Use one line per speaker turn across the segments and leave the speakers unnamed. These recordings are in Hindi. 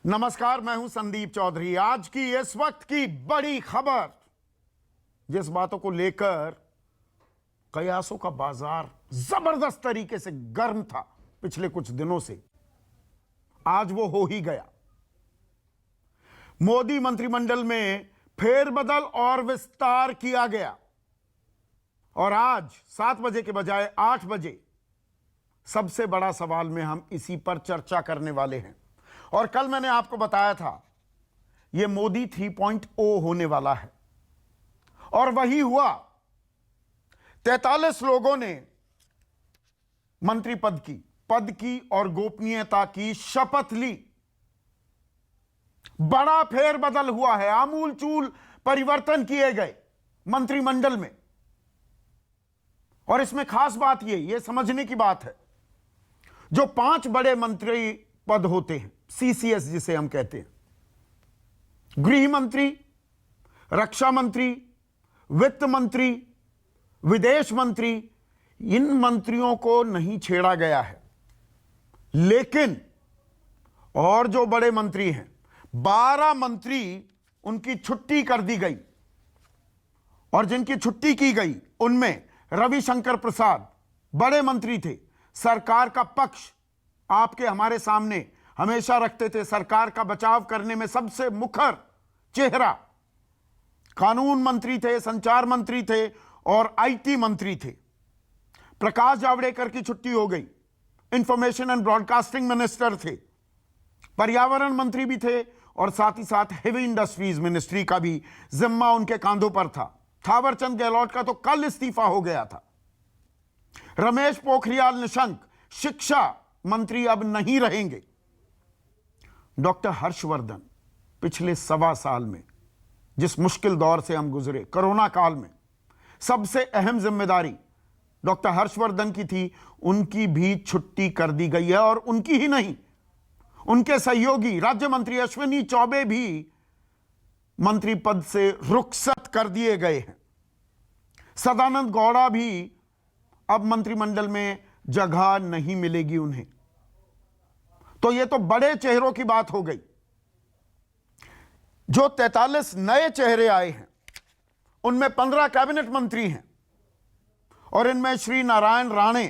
नमस्कार, मैं हूं संदीप चौधरी। आज की इस वक्त की बड़ी खबर, जिस बातों को लेकर कयासों का बाजार जबरदस्त तरीके से गर्म था पिछले कुछ दिनों से, आज वो हो ही गया। मोदी मंत्रिमंडल में फेरबदल और विस्तार किया गया और आज 7 बजे के बजाय 8 बजे सबसे बड़ा सवाल में हम इसी पर चर्चा करने वाले हैं। और कल मैंने आपको बताया था यह मोदी 3.0 होने वाला है और वही हुआ। 43 लोगों ने मंत्री पद की और गोपनीयता की शपथ ली। बड़ा फेरबदल हुआ है, आमूलचूल परिवर्तन किए गए मंत्रिमंडल में। और इसमें खास बात यह समझने की बात है, जो 5 बड़े मंत्री पद होते हैं, सीसीएस जिसे हम कहते हैं, गृह मंत्री, रक्षा मंत्री, वित्त मंत्री, विदेश मंत्री, इन मंत्रियों को नहीं छेड़ा गया है। लेकिन और जो बड़े मंत्री हैं, 12 मंत्री, उनकी छुट्टी कर दी गई। और जिनकी छुट्टी की गई उनमें रविशंकर प्रसाद बड़े मंत्री थे, सरकार का पक्ष आपके हमारे सामने हमेशा रखते थे, सरकार का बचाव करने में सबसे मुखर चेहरा। कानून मंत्री थे, संचार मंत्री थे और आईटी मंत्री थे। प्रकाश जावड़ेकर की छुट्टी हो गई, इंफॉर्मेशन एंड ब्रॉडकास्टिंग मिनिस्टर थे, पर्यावरण मंत्री भी थे और साथ ही साथ हेवी इंडस्ट्रीज मिनिस्ट्री का भी जिम्मा उनके कांधों पर था। थावरचंद गहलोत का तो कल इस्तीफा हो गया था। रमेश पोखरियाल निशंक शिक्षा मंत्री अब नहीं रहेंगे। डॉक्टर हर्षवर्धन पिछले 1.25 साल में जिस मुश्किल दौर से हम गुजरे, कोरोना काल में, सबसे अहम जिम्मेदारी डॉक्टर हर्षवर्धन की थी, उनकी भी छुट्टी कर दी गई है। और उनकी ही नहीं, उनके सहयोगी राज्य मंत्री अश्विनी चौबे भी मंत्री पद से रुखसत कर दिए गए हैं। सदानंद गौड़ा भी अब मंत्रिमंडल में जगह नहीं मिलेगी उन्हें। तो यह तो बड़े चेहरों की बात हो गई। जो 43 नए चेहरे आए हैं उनमें 15 कैबिनेट मंत्री हैं और इनमें श्री नारायण राणे,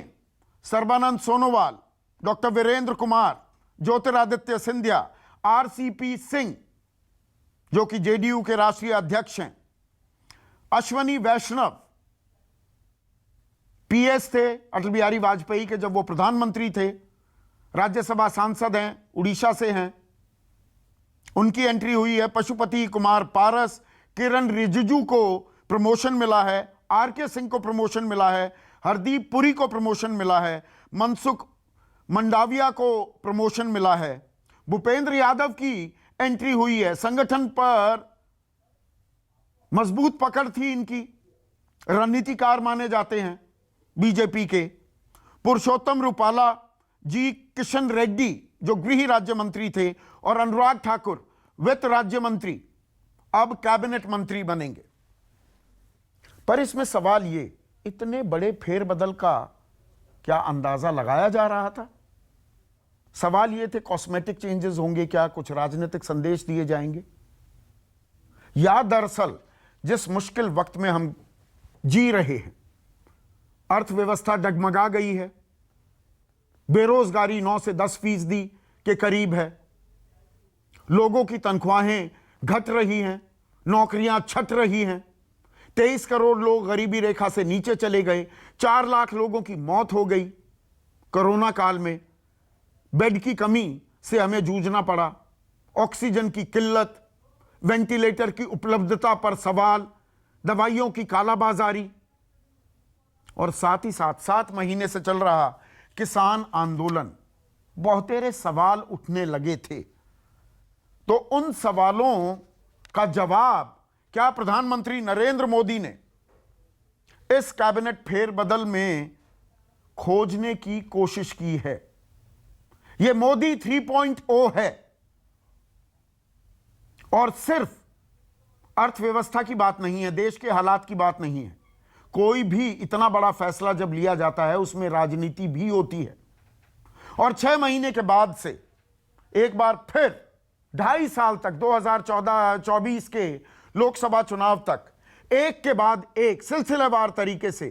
सर्बानंद सोनोवाल, डॉक्टर वीरेंद्र कुमार, ज्योतिरादित्य सिंधिया, आरसीपी सिंह जो कि जेडीयू के राष्ट्रीय अध्यक्ष हैं, अश्वनी वैष्णव पीएस थे अटल बिहारी वाजपेयी के जब वो प्रधानमंत्री थे, राज्यसभा सांसद हैं, उड़ीसा से हैं, उनकी एंट्री हुई है। पशुपति कुमार पारस, किरण रिजिजू को प्रमोशन मिला है, आरके सिंह को प्रमोशन मिला है, हरदीप पुरी को प्रमोशन मिला है, मनसुख मंडाविया को प्रमोशन मिला है, भूपेंद्र यादव की एंट्री हुई है। संगठन पर मजबूत पकड़ थी इनकी, रणनीतिकार माने जाते हैं बीजेपी के। पुरुषोत्तम रूपाला, जी किशन रेड्डी जो गृह राज्य मंत्री थे और अनुराग ठाकुर वित्त राज्य मंत्री अब कैबिनेट मंत्री बनेंगे। पर इसमें सवाल ये, इतने बड़े फेरबदल का क्या अंदाजा लगाया जा रहा था? सवाल ये थे, कॉस्मेटिक चेंजेस होंगे क्या, कुछ राजनीतिक संदेश दिए जाएंगे, या दरअसल जिस मुश्किल वक्त में हम जी रहे हैं, अर्थव्यवस्था डगमगा गई है, बेरोजगारी 9 से 10% के करीब है, लोगों की तनख्वाहें घट रही हैं, नौकरियां छट रही हैं, 23 करोड़ लोग गरीबी रेखा से नीचे चले गए, 4 लाख लोगों की मौत हो गई कोरोना काल में, बेड की कमी से हमें जूझना पड़ा, ऑक्सीजन की किल्लत, वेंटिलेटर की उपलब्धता पर सवाल, दवाइयों की कालाबाजारी और साथ ही साथ 7 महीने से चल रहा किसान आंदोलन। बहुतेरे सवाल उठने लगे थे। तो उन सवालों का जवाब क्या प्रधानमंत्री नरेंद्र मोदी ने इस कैबिनेट फेरबदल में खोजने की कोशिश की है? यह मोदी 3.0 है और सिर्फ अर्थव्यवस्था की बात नहीं है, देश के हालात की बात नहीं है। कोई भी इतना बड़ा फैसला जब लिया जाता है उसमें राजनीति भी होती है। और 6 महीने के बाद से एक बार फिर 2.5 साल तक 2014-24 के लोकसभा चुनाव तक एक के बाद एक सिलसिलेवार तरीके से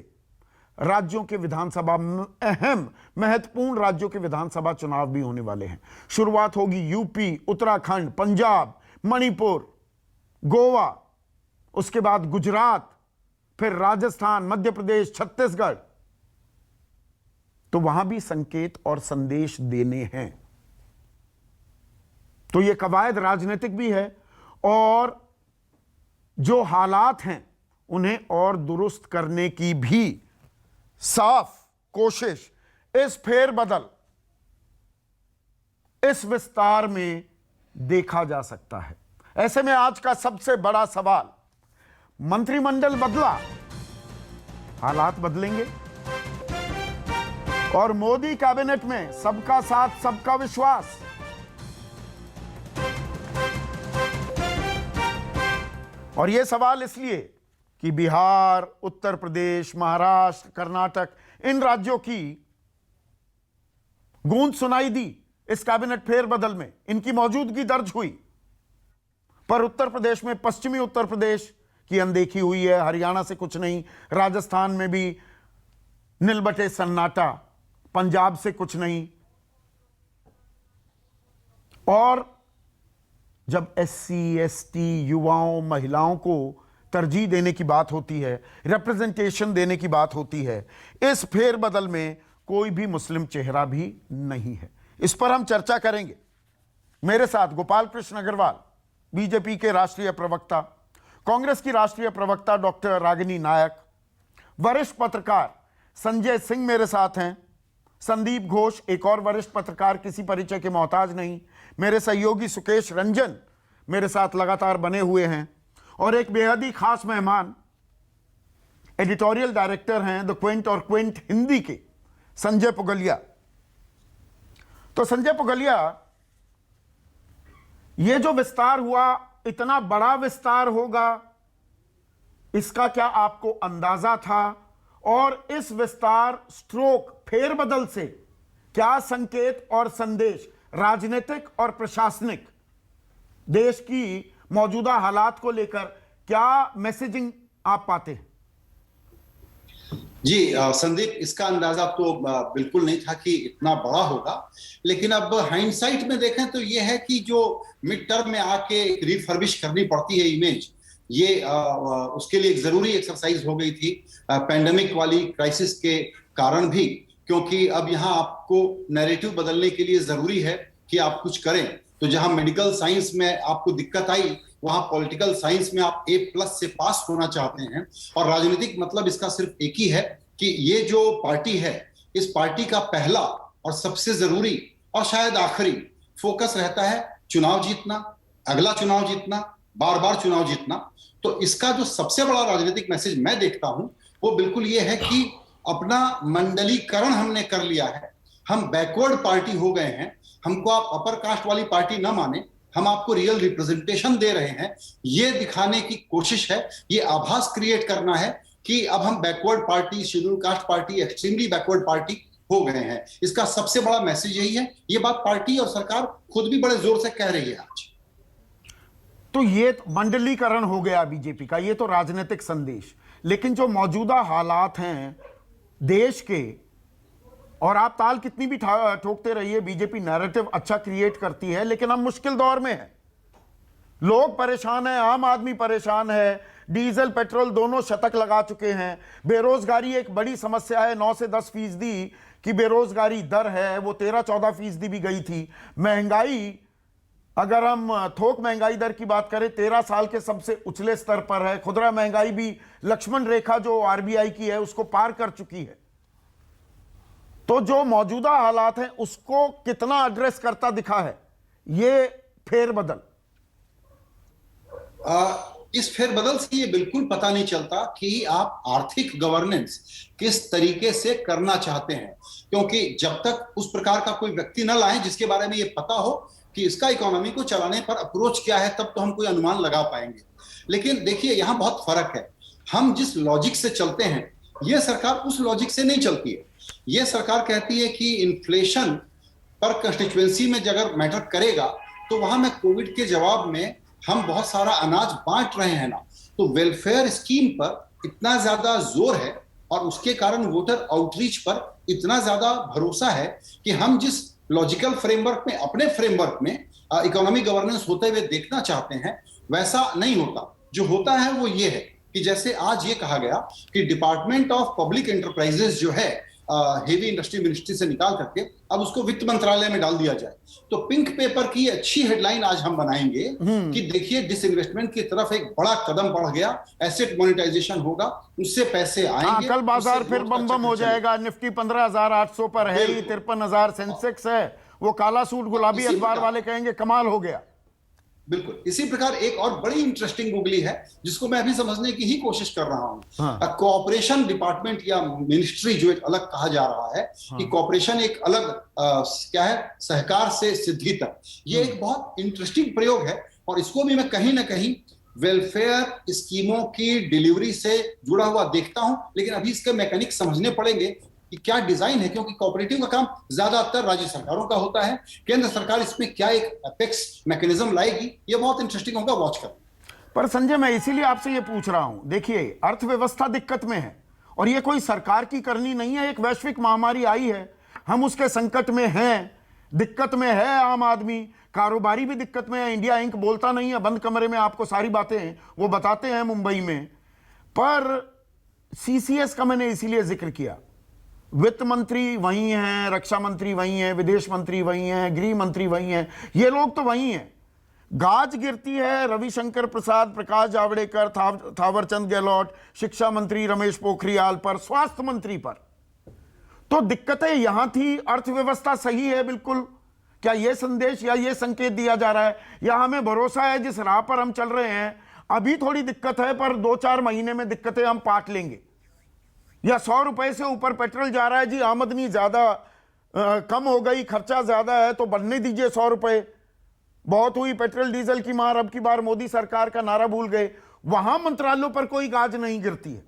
राज्यों के विधानसभा, अहम महत्वपूर्ण राज्यों के विधानसभा चुनाव भी होने वाले हैं। शुरुआत होगी यूपी, उत्तराखंड, पंजाब, मणिपुर, गोवा, उसके बाद गुजरात, फिर राजस्थान, मध्य प्रदेश, छत्तीसगढ़। तो वहां भी संकेत और संदेश देने हैं। तो यह कवायद राजनीतिक भी है और जो हालात हैं उन्हें और दुरुस्त करने की भी साफ कोशिश इस फेरबदल, इस विस्तार में देखा जा सकता है। ऐसे में आज का सबसे बड़ा सवाल, मंत्रिमंडल बदला, हालात बदलेंगे और मोदी कैबिनेट में सबका साथ सबका विश्वास। और यह सवाल इसलिए कि बिहार, उत्तर प्रदेश, महाराष्ट्र, कर्नाटक, इन राज्यों की गूंज सुनाई दी इस कैबिनेट फेरबदल में, इनकी मौजूदगी दर्ज हुई। पर उत्तर प्रदेश में, पश्चिमी उत्तर प्रदेश की अनदेखी हुई है, हरियाणा से कुछ नहीं, राजस्थान में भी नीलबटे सन्नाटा, पंजाब से कुछ नहीं। और जब एससी, एसटी, युवाओं, महिलाओं को तरजीह देने की बात होती है, रिप्रेजेंटेशन देने की बात होती है, इस फेरबदल में कोई भी मुस्लिम चेहरा भी नहीं है। इस पर हम चर्चा करेंगे। मेरे साथ गोपाल कृष्ण अग्रवाल, बीजेपी के राष्ट्रीय प्रवक्ता, कांग्रेस की राष्ट्रीय प्रवक्ता डॉक्टर रागिनी नायक, वरिष्ठ पत्रकार संजय सिंह मेरे साथ हैं, संदीप घोष एक और वरिष्ठ पत्रकार, किसी परिचय के मोहताज नहीं, मेरे सहयोगी सुकेश रंजन मेरे साथ लगातार बने हुए हैं, और एक बेहद ही खास मेहमान, एडिटोरियल डायरेक्टर हैं द क्विंट और क्विंट हिंदी के संजय पुगलिया। तो संजय पुगलिया, यह जो विस्तार हुआ, इतना बड़ा विस्तार होगा, इसका क्या आपको अंदाजा था? और इस विस्तार स्ट्रोक फेरबदल से क्या संकेत और संदेश राजनीतिक और प्रशासनिक, देश की मौजूदा हालात को लेकर क्या मैसेजिंग आप पाते हैं?
जी संदीप, इसका अंदाजा तो बिल्कुल नहीं था कि इतना बड़ा होगा, लेकिन अब हाइंडसाइट में देखें तो यह है कि जो मिड टर्म में आके रिफर्बिश करनी पड़ती है इमेज, ये उसके लिए एक जरूरी एक्सरसाइज हो गई थी पैंडेमिक वाली क्राइसिस के कारण भी, क्योंकि अब यहाँ आपको नैरेटिव बदलने के लिए जरूरी है कि आप कुछ करें। तो जहां मेडिकल साइंस में आपको दिक्कत आई, वहां पॉलिटिकल साइंस में आप A+ से पास होना चाहते हैं। और राजनीतिक मतलब इसका सिर्फ एक ही है कि ये जो पार्टी है, इस पार्टी का पहला और सबसे जरूरी और शायद आखिरी फोकस रहता है चुनाव जीतना, अगला चुनाव जीतना, बार बार चुनाव जीतना। तो इसका जो सबसे बड़ा राजनीतिक मैसेज मैं देखता हूं वो बिल्कुल ये है कि अपना मंडलीकरण हमने कर लिया है, हम बैकवर्ड पार्टी हो गए हैं। हमको आप अपर कास्ट वाली पार्टी ना माने, हम आपको रियल रिप्रेजेंटेशन दे रहे हैं, ये दिखाने की कोशिश है, ये आभास क्रिएट करना है कि अब हम backward party, schedule caste party, extremely backward party हो गए हैं। इसका सबसे बड़ा मैसेज यही है। ये बात पार्टी और सरकार खुद भी बड़े जोर से कह रही है आज।
तो ये मंडलीकरण हो गया बीजेपी का, ये तो राजनीतिक संदेश। लेकिन जो मौजूदा हालात हैं देश के, और आप ताल कितनी भी ठोकते रहिए, बीजेपी नैरेटिव अच्छा क्रिएट करती है, लेकिन हम मुश्किल दौर में हैं। लोग परेशान हैं, आम आदमी परेशान है, डीजल पेट्रोल दोनों शतक लगा चुके हैं, बेरोजगारी एक बड़ी समस्या है, 9 से 10% की बेरोजगारी दर है, वो 13-14% भी गई थी। महंगाई, अगर हम थोक महंगाई दर की बात करें, 13 साल के सबसे उछले स्तर पर है। खुदरा महंगाई भी लक्ष्मण रेखा जो आरबीआई की है उसको पार कर चुकी है। तो जो मौजूदा हालात हैं उसको कितना एड्रेस करता दिखा है ये फेरबदल?
इस फेरबदल से ये बिल्कुल पता नहीं चलता कि आप आर्थिक गवर्नेंस किस तरीके से करना चाहते हैं, क्योंकि जब तक उस प्रकार का कोई व्यक्ति न लाएं जिसके बारे में ये पता हो कि इसका इकोनॉमी को चलाने पर अप्रोच क्या है, तब तो हम कोई अनुमान लगा पाएंगे। लेकिन देखिए, यहां बहुत फर्क है। हम जिस लॉजिक से चलते हैं, यह सरकार उस लॉजिक से नहीं चलती है। यह सरकार कहती है कि इन्फ्लेशन पर कंस्टिट्यूएंसी में अगर मैटर करेगा तो वहां मैं कोविड के जवाब में हम बहुत सारा अनाज बांट रहे हैं ना, तो वेलफेयर स्कीम पर इतना ज्यादा जोर है और उसके कारण वोटर आउटरीच पर इतना ज्यादा भरोसा है कि हम जिस लॉजिकल फ्रेमवर्क में, अपने फ्रेमवर्क में इकोनॉमिक गवर्नेंस होते हुए देखना चाहते हैं, वैसा नहीं होता। जो होता है वो ये है कि जैसे आज ये कहा गया कि डिपार्टमेंट ऑफ पब्लिक एंटरप्राइजेस जो है हेवी इंडस्ट्री मिनिस्ट्री से निकाल करके अब उसको वित्त मंत्रालय में डाल दिया जाए, तो पिंक पेपर की अच्छी हेडलाइन आज हम बनाएंगे कि देखिए डिसइन्वेस्टमेंट की तरफ एक बड़ा कदम बढ़ गया, एसेट मोनेटाइजेशन होगा, उससे पैसे आएंगे।
कल बाजार फिर बम बम हो जाएगा। निफ्टी 15,800 पर है, 53,000 सेंसेक्स है। वो काला सूट गुलाबी अखबार वाले कहेंगे कमाल हो गया।
बिल्कुल इसी प्रकार एक और बड़ी इंटरेस्टिंग गुगली है जिसको मैं अभी समझने की ही कोशिश कर रहा हूं। कोऑपरेशन डिपार्टमेंट या मिनिस्ट्री जो एक अलग कहा जा रहा है कि कोऑपरेशन एक अलग क्या है, सहकार से सिद्धि तक, ये एक बहुत इंटरेस्टिंग प्रयोग है और इसको भी मैं कहीं ना कहीं वेलफेयर स्कीमों की डिलीवरी से जुड़ा हुआ देखता हूं। लेकिन अभी इसके मैकेनिक्स समझने पड़ेंगे कि क्या डिजाइन है, क्योंकि कोऑपरेटिव का काम ज्यादातर राज्य सरकारों का होता है। केंद्र सरकार इसमें क्या एक अपेक्स मैकेनिज्म लाएगी, ये बहुत इंटरेस्टिंग होगा, वॉच कर।
पर संजय, मैं इसीलिए आपसे ये पूछ रहा हूं, देखिए अर्थव्यवस्था दिक्कत में है और ये कोई सरकार की करनी नहीं है। एक वैश्विक महामारी आई है, हम उसके संकट में हैं, दिक्कत में है आम आदमी, कारोबारी भी दिक्कत में है। इंडिया इंक बोलता नहीं है, बंद कमरे में आपको सारी बातें वो बताते हैं मुंबई में। पर सीसीएस का मैंने इसीलिए जिक्र किया, वित्त मंत्री वही हैं, रक्षा मंत्री वही हैं, विदेश मंत्री वही हैं, गृह मंत्री वही हैं, ये लोग तो वही हैं। गाज गिरती है रविशंकर प्रसाद, प्रकाश जावड़ेकर, थावरचंद गहलोत, शिक्षा मंत्री रमेश पोखरियाल पर, स्वास्थ्य मंत्री पर। तो दिक्कतें यहां थी, अर्थव्यवस्था सही है बिल्कुल। क्या यह संदेश या यह संकेत दिया जा रहा है, या हमें भरोसा है जिस राह पर हम चल रहे हैं अभी थोड़ी दिक्कत है पर 2-4 महीने में दिक्कतें हम पाट लेंगे? या 100 रुपए से ऊपर पेट्रोल जा रहा है जी, आमदनी ज्यादा कम हो गई, खर्चा ज्यादा है तो बनने दीजिए 100 रुपए। बहुत हुई पेट्रोल डीजल की मार, अब की बार मोदी सरकार का नारा भूल गए। वहां मंत्रालयों पर कोई गाज नहीं गिरती है।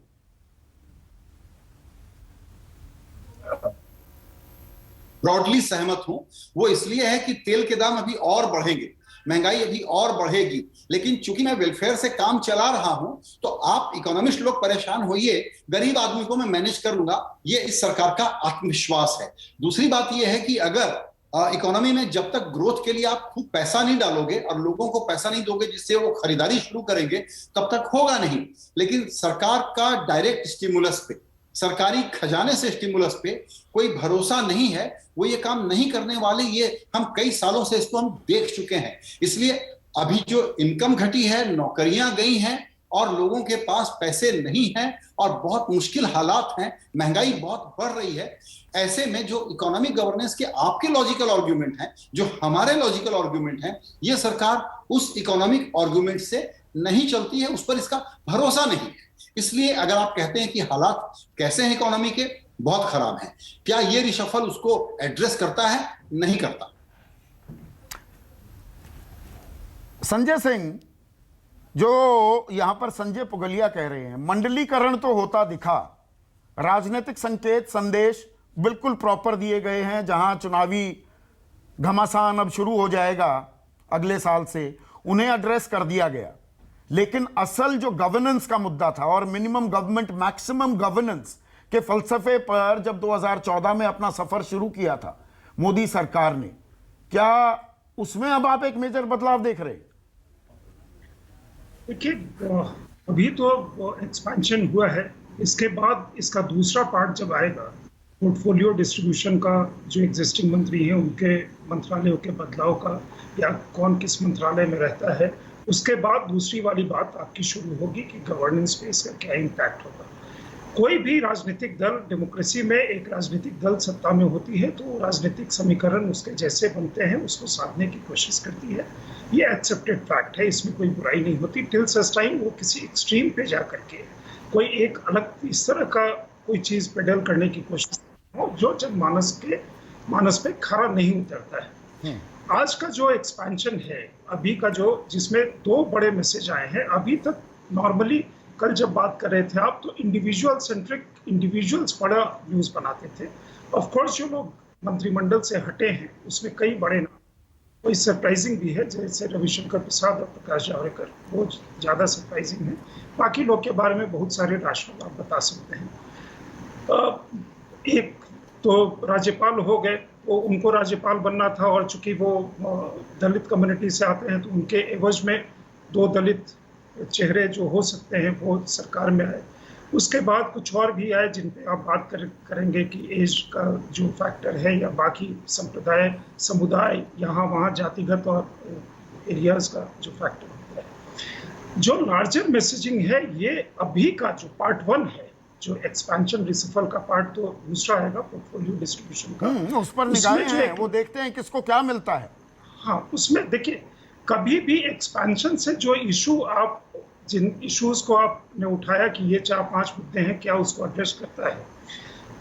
ब्रॉडली सहमत हूं। वो इसलिए है कि तेल के दाम अभी और बढ़ेंगे, महंगाई अभी और बढ़ेगी, लेकिन चूंकि मैं वेलफेयर से काम चला रहा हूं तो आप इकोनॉमिस्ट लोग परेशान होइए, गरीब आदमी को मैं मैनेज कर लूंगा, ये इस सरकार का आत्मविश्वास है। दूसरी बात यह है कि अगर इकोनॉमी में जब तक ग्रोथ के लिए आप खूब पैसा नहीं डालोगे और लोगों को पैसा नहीं दोगे जिससे वो खरीदारी शुरू करेंगे, तब तक होगा नहीं। लेकिन सरकार का डायरेक्ट स्टिमुलस पे, सरकारी खजाने से स्टिमुलस पे कोई भरोसा नहीं है, वो ये काम नहीं करने वाले, ये हम कई सालों से इसको हम देख चुके हैं। इसलिए अभी जो इनकम घटी है, नौकरियां गई हैं और लोगों के पास पैसे नहीं हैं और बहुत मुश्किल हालात हैं, महंगाई बहुत बढ़ रही है। ऐसे में जो इकोनॉमिक गवर्नेंस के आपके लॉजिकल आर्ग्यूमेंट हैं, जो हमारे लॉजिकल आर्ग्यूमेंट हैं, ये सरकार उस इकोनॉमिक आर्ग्यूमेंट से नहीं चलती है, उस पर इसका भरोसा नहीं है। इसलिए अगर आप कहते हैं कि हालात कैसे हैं इकोनॉमी के, बहुत खराब हैं, क्या ये रिशफल उसको एड्रेस करता है? नहीं करता।
संजय सिंह, जो यहां पर संजय पुगलिया कह रहे हैं, मंडलीकरण तो होता दिखा, राजनीतिक संकेत संदेश बिल्कुल प्रॉपर दिए गए हैं। जहां चुनावी घमासान अब शुरू हो जाएगा अगले साल से, उन्हें एड्रेस कर दिया गया। लेकिन असल जो गवर्नेंस का मुद्दा था और मिनिमम गवर्नमेंट मैक्सिमम गवर्नेंस के फलसफे पर जब 2014 में अपना सफर शुरू किया था मोदी सरकार ने, क्या उसमें अब आप एक मेजर बदलाव देख रहे हैं?
देखिए, अभी तो एक्सपेंशन हुआ है, इसके बाद इसका दूसरा पार्ट जब आएगा, पोर्टफोलियो डिस्ट्रीब्यूशन का, जो एग्जिस्टिंग मंत्री हैं उनके मंत्रालयों के बदलाव का, या कौन किस मंत्रालय में रहता है, उसके बाद दूसरी वाली बात आपकी शुरू होगी कि गवर्नेंस पे इसका क्या इम्पैक्ट होगा। कोई भी राजनीतिक दल, डेमोक्रेसी में एक राजनीतिक दल सत्ता में होती है तो राजनीतिक समीकरण उसके जैसे बनते हैं उसको साधने की कोशिश करती है, ये एक्सेप्टेड फैक्ट है, इसमें कोई बुराई नहीं होती। टिल सच टाइम वो किसी एक्सट्रीम पे जा करके कोई एक अलग इस तरह का कोई चीज पेडल करने की कोशिश हो जो जनमानस पे खरा नहीं उतरता है। आज का जो एक्सपेंशन है अभी का, जो जिसमें 2 बड़े मैसेज आए हैं अभी तक। नॉर्मली कल जब बात कर रहे थे आप, तो इंडिविजुअल सेंट्रिक, इंडिविजुअल्स बड़ा न्यूज बनाते थे। ऑफ कोर्स जो लोग मंत्रिमंडल से हटे हैं उसमें कई बड़े नाम, कोई सरप्राइजिंग भी है, जैसे रविशंकर प्रसाद और प्रकाश जावड़ेकर, वो ज़्यादा सरप्राइजिंग है। बाकी लोग के बारे में बहुत सारे राष्ट्र आप बता सकते हैं। एक तो राज्यपाल हो गए, वो उनको राज्यपाल बनना था, और चूंकि वो दलित कम्युनिटी से आते हैं तो उनके एवज में 2 दलित चेहरे जो हो सकते हैं वो सरकार में आए। उसके बाद कुछ और भी आए जिन पे आप बात करेंगे कि एज का जो फैक्टर है, या बाकी संप्रदाय समुदाय यहाँ वहाँ जातिगत और एरियाज का जो फैक्टर होता है। जो लार्जर मैसेजिंग है, ये अभी का जो पार्ट 1 है, जो एक्सपेंशन रिसफल का पार्ट तो दूसरा आएगा, पोर्टफोलियो डिस्ट्रीब्यूशन का,
उस पर निगाहें हैं, वो देखते हैं किसको क्या मिलता है।
हाँ, उसमें देखिए, कभी भी एक्सपेंशन से जो इशू आप, जिन इश्यूज को आपने उठाया कि ये 4-5 मुद्दे हैं, क्या उसको एड्रेस करता है,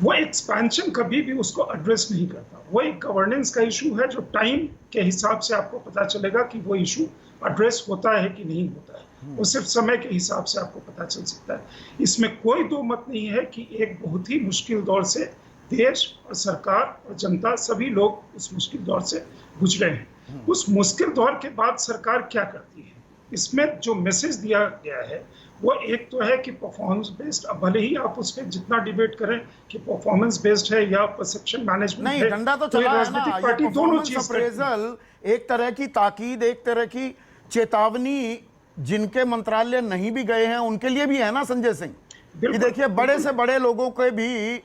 वो एक्सपेंशन कभी भी उसको एड्रेस नहीं करता। वो एक गवर्नेंस का इशू है, जो टाइम के हिसाब से आपको पता चलेगा कि वो इशू एड्रेस होता है कि नहीं होता है। वो सिर्फ समय के हिसाब से आपको पता चल सकता है। इसमें कोई दो मत नहीं है कि एक बहुत ही मुश्किल दौर से देश और सरकार और जनता सभी लोग उस मुश्किल दौर से गुजरे हैं। उस मुश्किल दौर के बाद सरकार क्या करती है, इसमें जो मैसेज दिया गया है वो एक तो है कि परफॉर्मेंस बेस्ड, अब भले ही आप उस पर जितना डिबेट करें कि परफॉर्मेंस बेस्ड है या परसेप्शन मैनेजमेंट
नहीं,
है,
डंडा तो
ये
चला है ना।
राजनीतिक पार्टी दोनों चीज
अप्रेजल एक तरह की ताकीद, एक तरह की चेतावनी जिनके मंत्रालय नहीं भी गए हैं उनके लिए भी है ना संजय सिंह, कि देखिए बड़े से बड़े लोगों को भी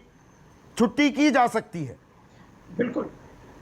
छुट्टी की जा सकती है।
बिल्कुल,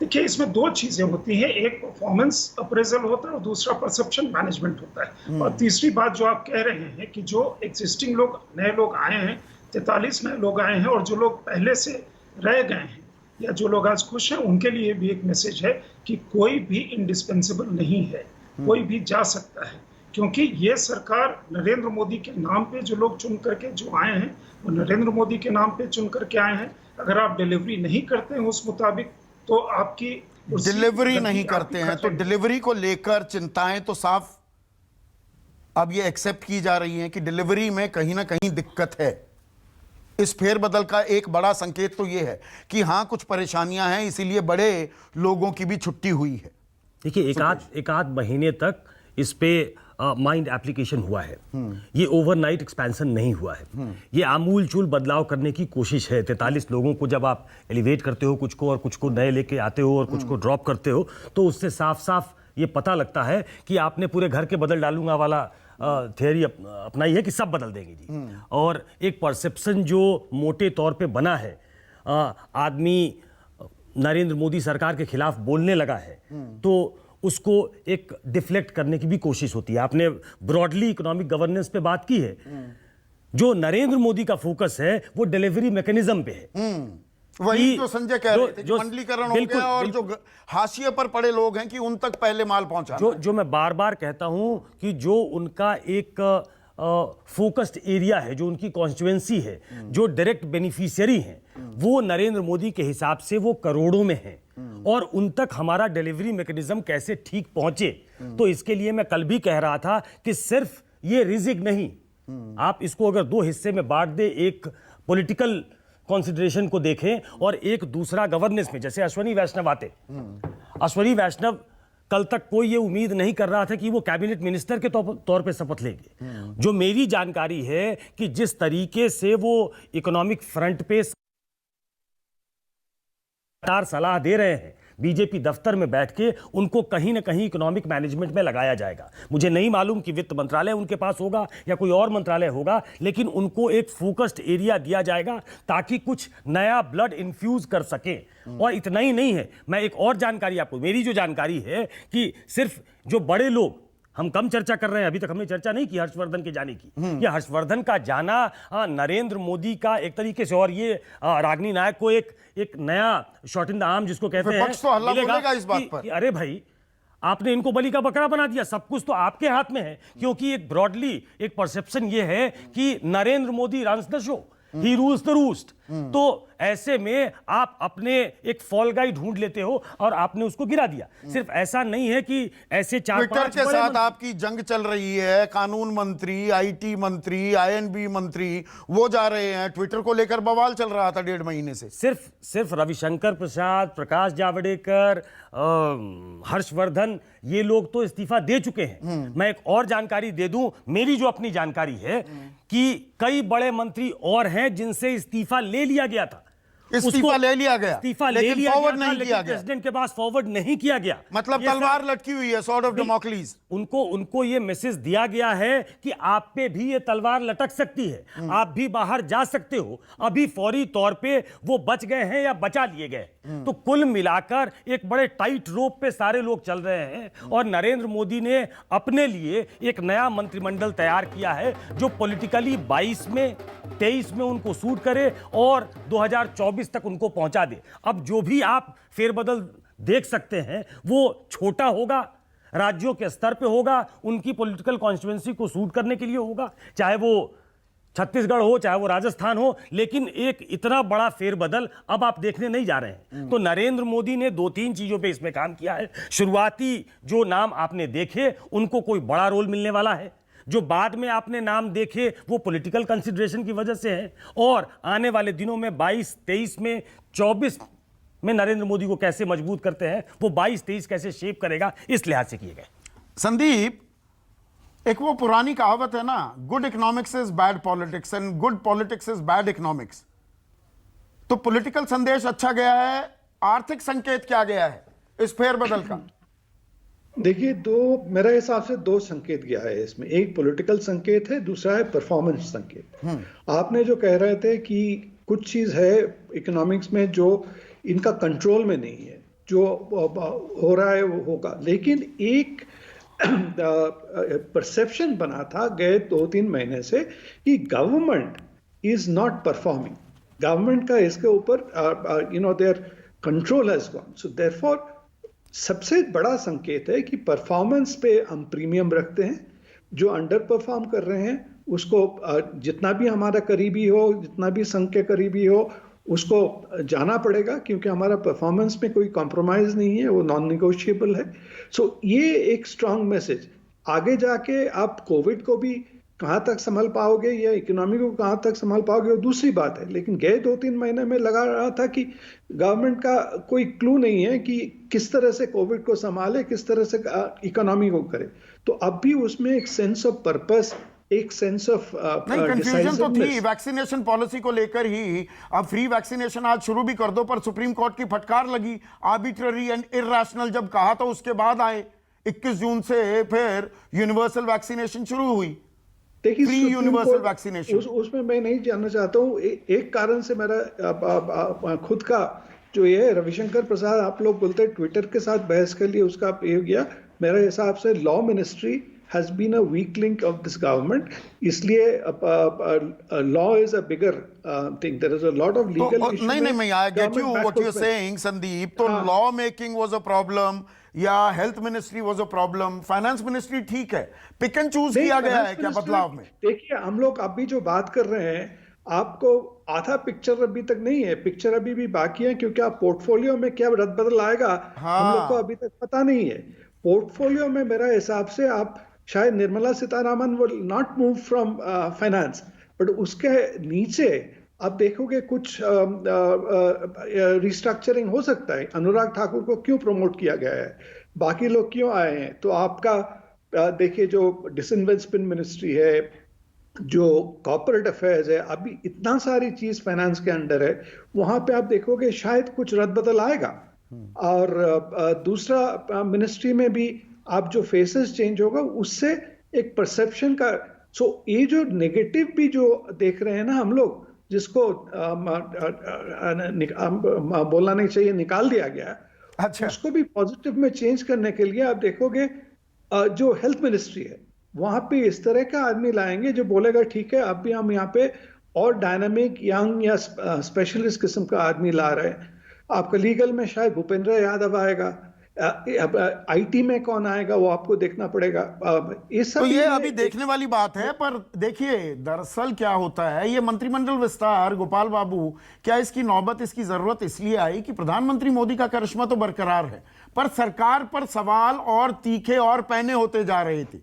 देखिए इसमें 2 चीजें होती हैं, एक परफॉर्मेंस अप्रेजल होता है और दूसरा परसेप्शन मैनेजमेंट होता है। और तीसरी बात जो आप कह रहे हैं कि जो एग्जिस्टिंग लोग, नए लोग आए हैं, 43 नए लोग आए हैं, और जो लोग पहले से रह गए हैं या जो लोग आज खुश हैं, उनके लिए भी एक मैसेज है कि कोई भी इंडिस्पेंसेबल नहीं है, कोई भी जा सकता है, क्योंकि ये सरकार नरेंद्र मोदी के नाम पे जो लोग चुन करके जो आए हैं, वो नरेंद्र मोदी के नाम पे चुन करके आए हैं। अगर आप डिलीवरी नहीं करते हैं उस मुताबिक, तो आपकी
डिलीवरी नहीं करते हैं, तो डिलीवरी को लेकर चिंताएं तो साफ अब ये एक्सेप्ट की जा रही हैं कि डिलीवरी में कहीं ना कहीं दिक्कत है। इस फेरबदल का एक बड़ा संकेत तो ये है कि हां कुछ परेशानियां हैं, इसीलिए बड़े लोगों की भी छुट्टी हुई है।
देखिए एक आध महीने तक इस पे माइंड एप्लीकेशन हुआ है, ये ओवरनाइट एक्सपेंशन नहीं हुआ है, ये आमूल चूल बदलाव करने की कोशिश है। 43 लोगों को जब आप एलिवेट करते हो, कुछ को और कुछ को नए लेके आते हो और कुछ को ड्रॉप करते हो, तो उससे साफ साफ ये पता लगता है कि आपने पूरे घर के बदल डालूंगा वाला थियरी अपनाई है कि सब बदल देंगे जी। और एक परसेप्शन जो मोटे तौर पे बना है, आदमी नरेंद्र मोदी सरकार के खिलाफ बोलने लगा है, तो उसको एक डिफ्लेक्ट करने की भी कोशिश होती है। आपने ब्रॉडली इकोनॉमिक गवर्नेंस पे बात की है, जो नरेंद्र मोदी का फोकस है वो डिलीवरी मैकेनिज्म पे है।
वही जो संजय कह रहे थे कि मंडलीकरण हो गया, और जो हाशिए पर पड़े लोग हैं कि उन तक पहले माल पहुंचाना।
जो मैं बार बार कहता हूं कि जो उनका एक फोकस्ड एरिया है, जो उनकी कॉन्स्टिट्यूएंसी है, जो डायरेक्ट बेनिफिशियरी हैं, वो नरेंद्र मोदी के हिसाब से वो करोड़ों में हैं, और उन तक हमारा डिलीवरी मैकेनिज्म कैसे ठीक पहुंचे। तो इसके लिए मैं कल भी कह रहा था कि सिर्फ ये रिजिक नहीं, आप इसको अगर 2 हिस्से में बांट दे, एक पॉलिटिकल कंसिडरेशन को देखें और एक दूसरा गवर्नेंस में। जैसे अश्वनी वैष्णव आते, अश्वनी वैष्णव कल तक कोई ये उम्मीद नहीं कर रहा था कि वो कैबिनेट मिनिस्टर के तौर पे शपथ लेंगे। जो मेरी जानकारी है कि जिस तरीके से वो इकोनॉमिक फ्रंट पे सलाह दे रहे हैं, बीजेपी दफ्तर में बैठ के उनको कहीं ना कहीं इकोनॉमिक मैनेजमेंट में लगाया जाएगा। मुझे नहीं मालूम कि वित्त मंत्रालय उनके पास होगा या कोई और मंत्रालय होगा, लेकिन उनको एक फोकस्ड एरिया दिया जाएगा ताकि कुछ नया ब्लड इन्फ्यूज कर सके। और इतना ही नहीं है, मैं एक और जानकारी आपको, मेरी जो जानकारी है कि सिर्फ जो बड़े लोग, हम कम चर्चा कर रहे हैं, अभी तक हमने चर्चा नहीं की हर्षवर्धन के जाने की। ये हर्षवर्धन का जाना नरेंद्र मोदी का एक तरीके से, और ये रागिनी नायक को एक नया शॉट इन द आर्म जिसको कहते हैं,
तो हल्ला बोलेगा इस बात पर।
अरे भाई, आपने इनको बलि का बकरा बना दिया, सब कुछ तो आपके हाथ में है। क्योंकि एक ब्रॉडली एक परसेप्शन ये है कि Narendra Modi runs the show, he rules the roost. तो ऐसे में आप अपने एक फॉल गाई ढूंढ लेते हो और आपने उसको गिरा दिया। सिर्फ ऐसा नहीं है कि ऐसे चार
ट्विटर
पांच
के
बड़े
साथ आपकी जंग चल रही है, कानून मंत्री, आईटी मंत्री, आईएनबी मंत्री वो जा रहे हैं, ट्विटर को लेकर बवाल चल रहा था 1.5 महीने से।
सिर्फ रविशंकर प्रसाद, प्रकाश जावड़ेकर, हर्षवर्धन, ये लोग तो इस्तीफा दे चुके हैं। मैं एक और जानकारी दे दूं, मेरी जो अपनी जानकारी है कि कई बड़े मंत्री और हैं जिनसे इस्तीफा ले लिया गया था।
इस्तीफा ले लिया गया,
इस्तीफा ले
लेकिन
लिया
फॉरवर्ड
गया था,
नहीं किया
लेकिन
गया।
प्रेसिडेंट के पास फॉरवर्ड नहीं किया गया।
मतलब
ये
तलवार लटकी हुई है, सॉर्ड ऑफ डेमोक्रेसी।
उनको ये मैसेज दिया गया है कि आप पे भी ये तलवार लटक सकती है, आप भी बाहर जा सकते हो। अभी फौरी तौर पे वो बच गए हैं या बचा लिए गए। तो कुल मिलाकर एक बड़े टाइट रोप पे सारे लोग चल रहे हैं और नरेंद्र मोदी ने अपने लिए एक नया मंत्रिमंडल तैयार किया है जो पॉलिटिकली 22 में 23 में उनको सूट करे और 2024 तक उनको पहुंचा दे। अब जो भी आप फेरबदल देख सकते हैं वो छोटा होगा, राज्यों के स्तर पे होगा, उनकी पॉलिटिकल कॉन्स्टिट्यूएंसी को सूट करने के लिए होगा, चाहे वो छत्तीसगढ़ हो चाहे वो राजस्थान हो, लेकिन एक इतना बड़ा फेरबदल अब आप देखने नहीं जा रहे हैं। तो नरेंद्र मोदी ने 2-3 चीजों पे इसमें काम किया है। शुरुआती जो नाम आपने देखे उनको कोई बड़ा रोल मिलने वाला है, जो बाद में आपने नाम देखे वो पॉलिटिकल कंसिडरेशन की वजह से है, और आने वाले दिनों में 22, 23 में, 24 में नरेंद्र मोदी को कैसे मजबूत करते हैं, वो 22-23 कैसे शेप करेगा, इस लिहाज से किए गए।
संदीप, एक वो पुरानी कहावत है ना, good economics is bad politics and good politics is bad economics. तो पॉलिटिकल संदेश अच्छा गया है, आर्थिक संकेत क्या गया है इस फेरबदल का?
देखिए, मेरे हिसाब से 2 संकेत गया है इसमें। एक पॉलिटिकल संकेत है, दूसरा है परफॉर्मेंस संकेत। आपने जो कह रहे थे कि कुछ चीज है इकोनॉमिक्स में जो इनका कंट्रोल में नहीं है, जो हो रहा है वो होगा, लेकिन एक परसेप्शन बना था गए 2-3 महीने से कि government is not performing, government का इसके ऊपर their control has gone. So therefore सबसे बड़ा संकेत है कि परफॉर्मेंस पे हम प्रीमियम रखते हैं। जो अंडर परफॉर्म कर रहे हैं उसको जितना भी हमारा करीबी हो, जितना भी संघ के करीबी हो, उसको जाना पड़ेगा, क्योंकि हमारा परफॉर्मेंस में कोई कॉम्प्रोमाइज नहीं है, वो नॉन निगोशिएबल है। सो ये एक स्ट्रांग मैसेज। आगे जाके आप कोविड को भी कहां तक संभाल पाओगे या इकोनॉमी को कहां तक संभाल पाओगे वो दूसरी बात है, लेकिन गए 2-3 महीने में लगा रहा था कि गवर्नमेंट का कोई क्लू नहीं है कि किस तरह से कोविड को संभाले, किस तरह से इकोनॉमी को करे। तो अब भी उसमें एक सेंस ऑफ पर्पस, एक सेंस ऑफ
नहीं, कंफ्यूजन तो थी वैक्सीनेशन पॉलिसी को लेकर ही। अब फ्री वैक्सीनेशन आज शुरू भी कर दो, पर सुप्रीम कोर्ट की फटकार लगी। आर्बिट्ररी एंड इरैशनल जब कहा तो उसके बाद आए 21 जून से फिर यूनिवर्सल वैक्सीनेशन शुरू हुई, फ्री यूनिवर्सल वैक्सीनेशन।
उसमें मैं नहीं जानना चाहता हूँ। एक कारण से मेरा खुद का जो ये रविशंकर प्रसाद, आप लोग बोलते हैं ट्विटर के साथ बहस के लिए उसका ये गया, मेरे हिसाब से law ministry has been a weak link of this government. इसलिए law is a bigger thing. There is a lot of legal issues.
नहीं, I get you what you're saying, Sandeep. तो law making was a problem या health ministry was a problem, finance ministry ठीक है, पिक एंड चूज किया गया है क्या बदलाव में?
देखिए, हम लोग अभी जो बात कर रहे हैं, आपको आधा पिक्चर अभी तक नहीं है, पिक्चर अभी भी बाकी है, क्योंकि आप पोर्टफोलियो में क्या रद्द-बदल आएगा हम लोग को अभी तक पता नहीं है। पोर्टफोलियो में मेरा हिसाब से आप शायद Nirmala Sitharaman will not move from finance, but उसके नीचे आप देखोगे कुछ रिस्ट्रक्चरिंग हो सकता है। अनुराग ठाकुर को क्यों प्रमोट किया गया है, बाकी लोग क्यों आए हैं? तो आपका देखिए जो डिसइन्वेस्टमेंट मिनिस्ट्री है, जो कॉर्पोरेट अफेयर्स है, अभी इतना सारी चीज फाइनेंस के अंडर है, वहां पे आप देखोगे शायद कुछ रद्द बदल आएगा। और दूसरा मिनिस्ट्री में भी आप जो फेसेस चेंज होगा उससे एक परसेप्शन का, सो ये जो नेगेटिव भी जो देख रहे हैं ना हम लोग, जिसको बोलना नहीं चाहिए, निकाल दिया गया, अच्छा, उसको भी पॉजिटिव में चेंज करने के लिए आप देखोगे जो हेल्थ मिनिस्ट्री है वहां पे इस तरह का आदमी लाएंगे जो बोलेगा ठीक है अब भी हम यहाँ पे और डायनामिक यंग या स्पेशलिस्ट किस्म का आदमी ला रहे हैं। आपका लीगल में शायद भूपेंद्र यादव आएगा, आईटी में कौन आएगा वो आपको देखना पड़ेगा।
तो ये अभी देखने वाली बात है। पर देखिए दरअसल क्या होता है, ये मंत्रिमंडल विस्तार, गोपाल बाबू, क्या इसकी नौबत, इसकी जरूरत इसलिए आई कि प्रधानमंत्री मोदी का करिश्मा तो बरकरार है, पर सरकार पर सवाल और तीखे और पैने होते जा रहे थे।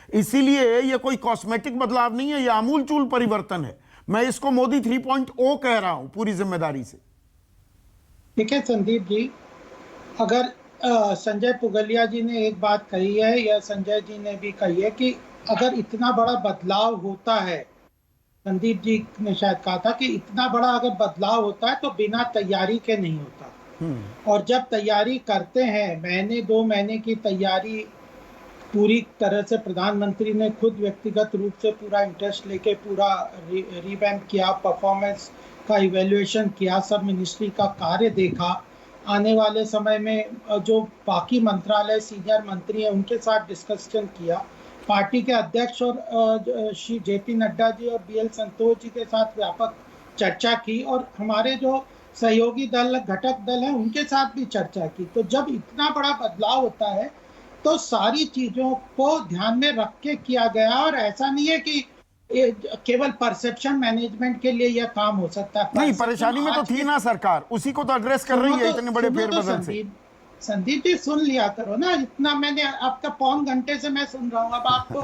इसीलिए ये कोई कॉस्मेटिक बदलाव नहीं है, ये आमूलचूल परिवर्तन है। मैं इसको मोदी 3.0 कह रहा हूं पूरी जिम्मेदारी से।
ठीक है संदीप जी, अगर संजय पुगलिया जी ने एक बात कही है या संजय जी ने भी कही है कि अगर इतना बड़ा बदलाव होता है, संदीप जी ने शायद कहा था कि इतना बड़ा अगर बदलाव होता है तो बिना तैयारी के नहीं होता। और जब तैयारी करते हैं, महीने 2 महीने की तैयारी पूरी तरह से प्रधानमंत्री ने खुद व्यक्तिगत रूप से पूरा इंटरेस्ट लेके पूरा रिवैम्प किया, परफॉर्मेंस का इवैल्यूएशन किया, सब मिनिस्ट्री का कार्य देखा, आने वाले समय में जो बाकी मंत्रालय सीनियर मंत्री हैं उनके साथ डिस्कशन किया, पार्टी के अध्यक्ष और श्री जेपी नड्डा जी और बीएल संतोष जी के साथ व्यापक चर्चा की, और हमारे जो सहयोगी दल, घटक दल हैं उनके साथ भी चर्चा की। तो जब इतना बड़ा बदलाव होता है तो सारी चीजों को ध्यान में रख के किया गया, और ऐसा नहीं है कि केवल परसेप्शन मैनेजमेंट के लिए यह काम हो सकता है।
नहीं, परेशानी में तो थी ना सरकार, उसी को तो एडरेस कर रही है इतने बड़े फेरबदल से।
संदीप जी सुन लिया करो ना, इतना मैंने आपका 1.25 घंटे से मैं सुन रहा हूँ, अब आपको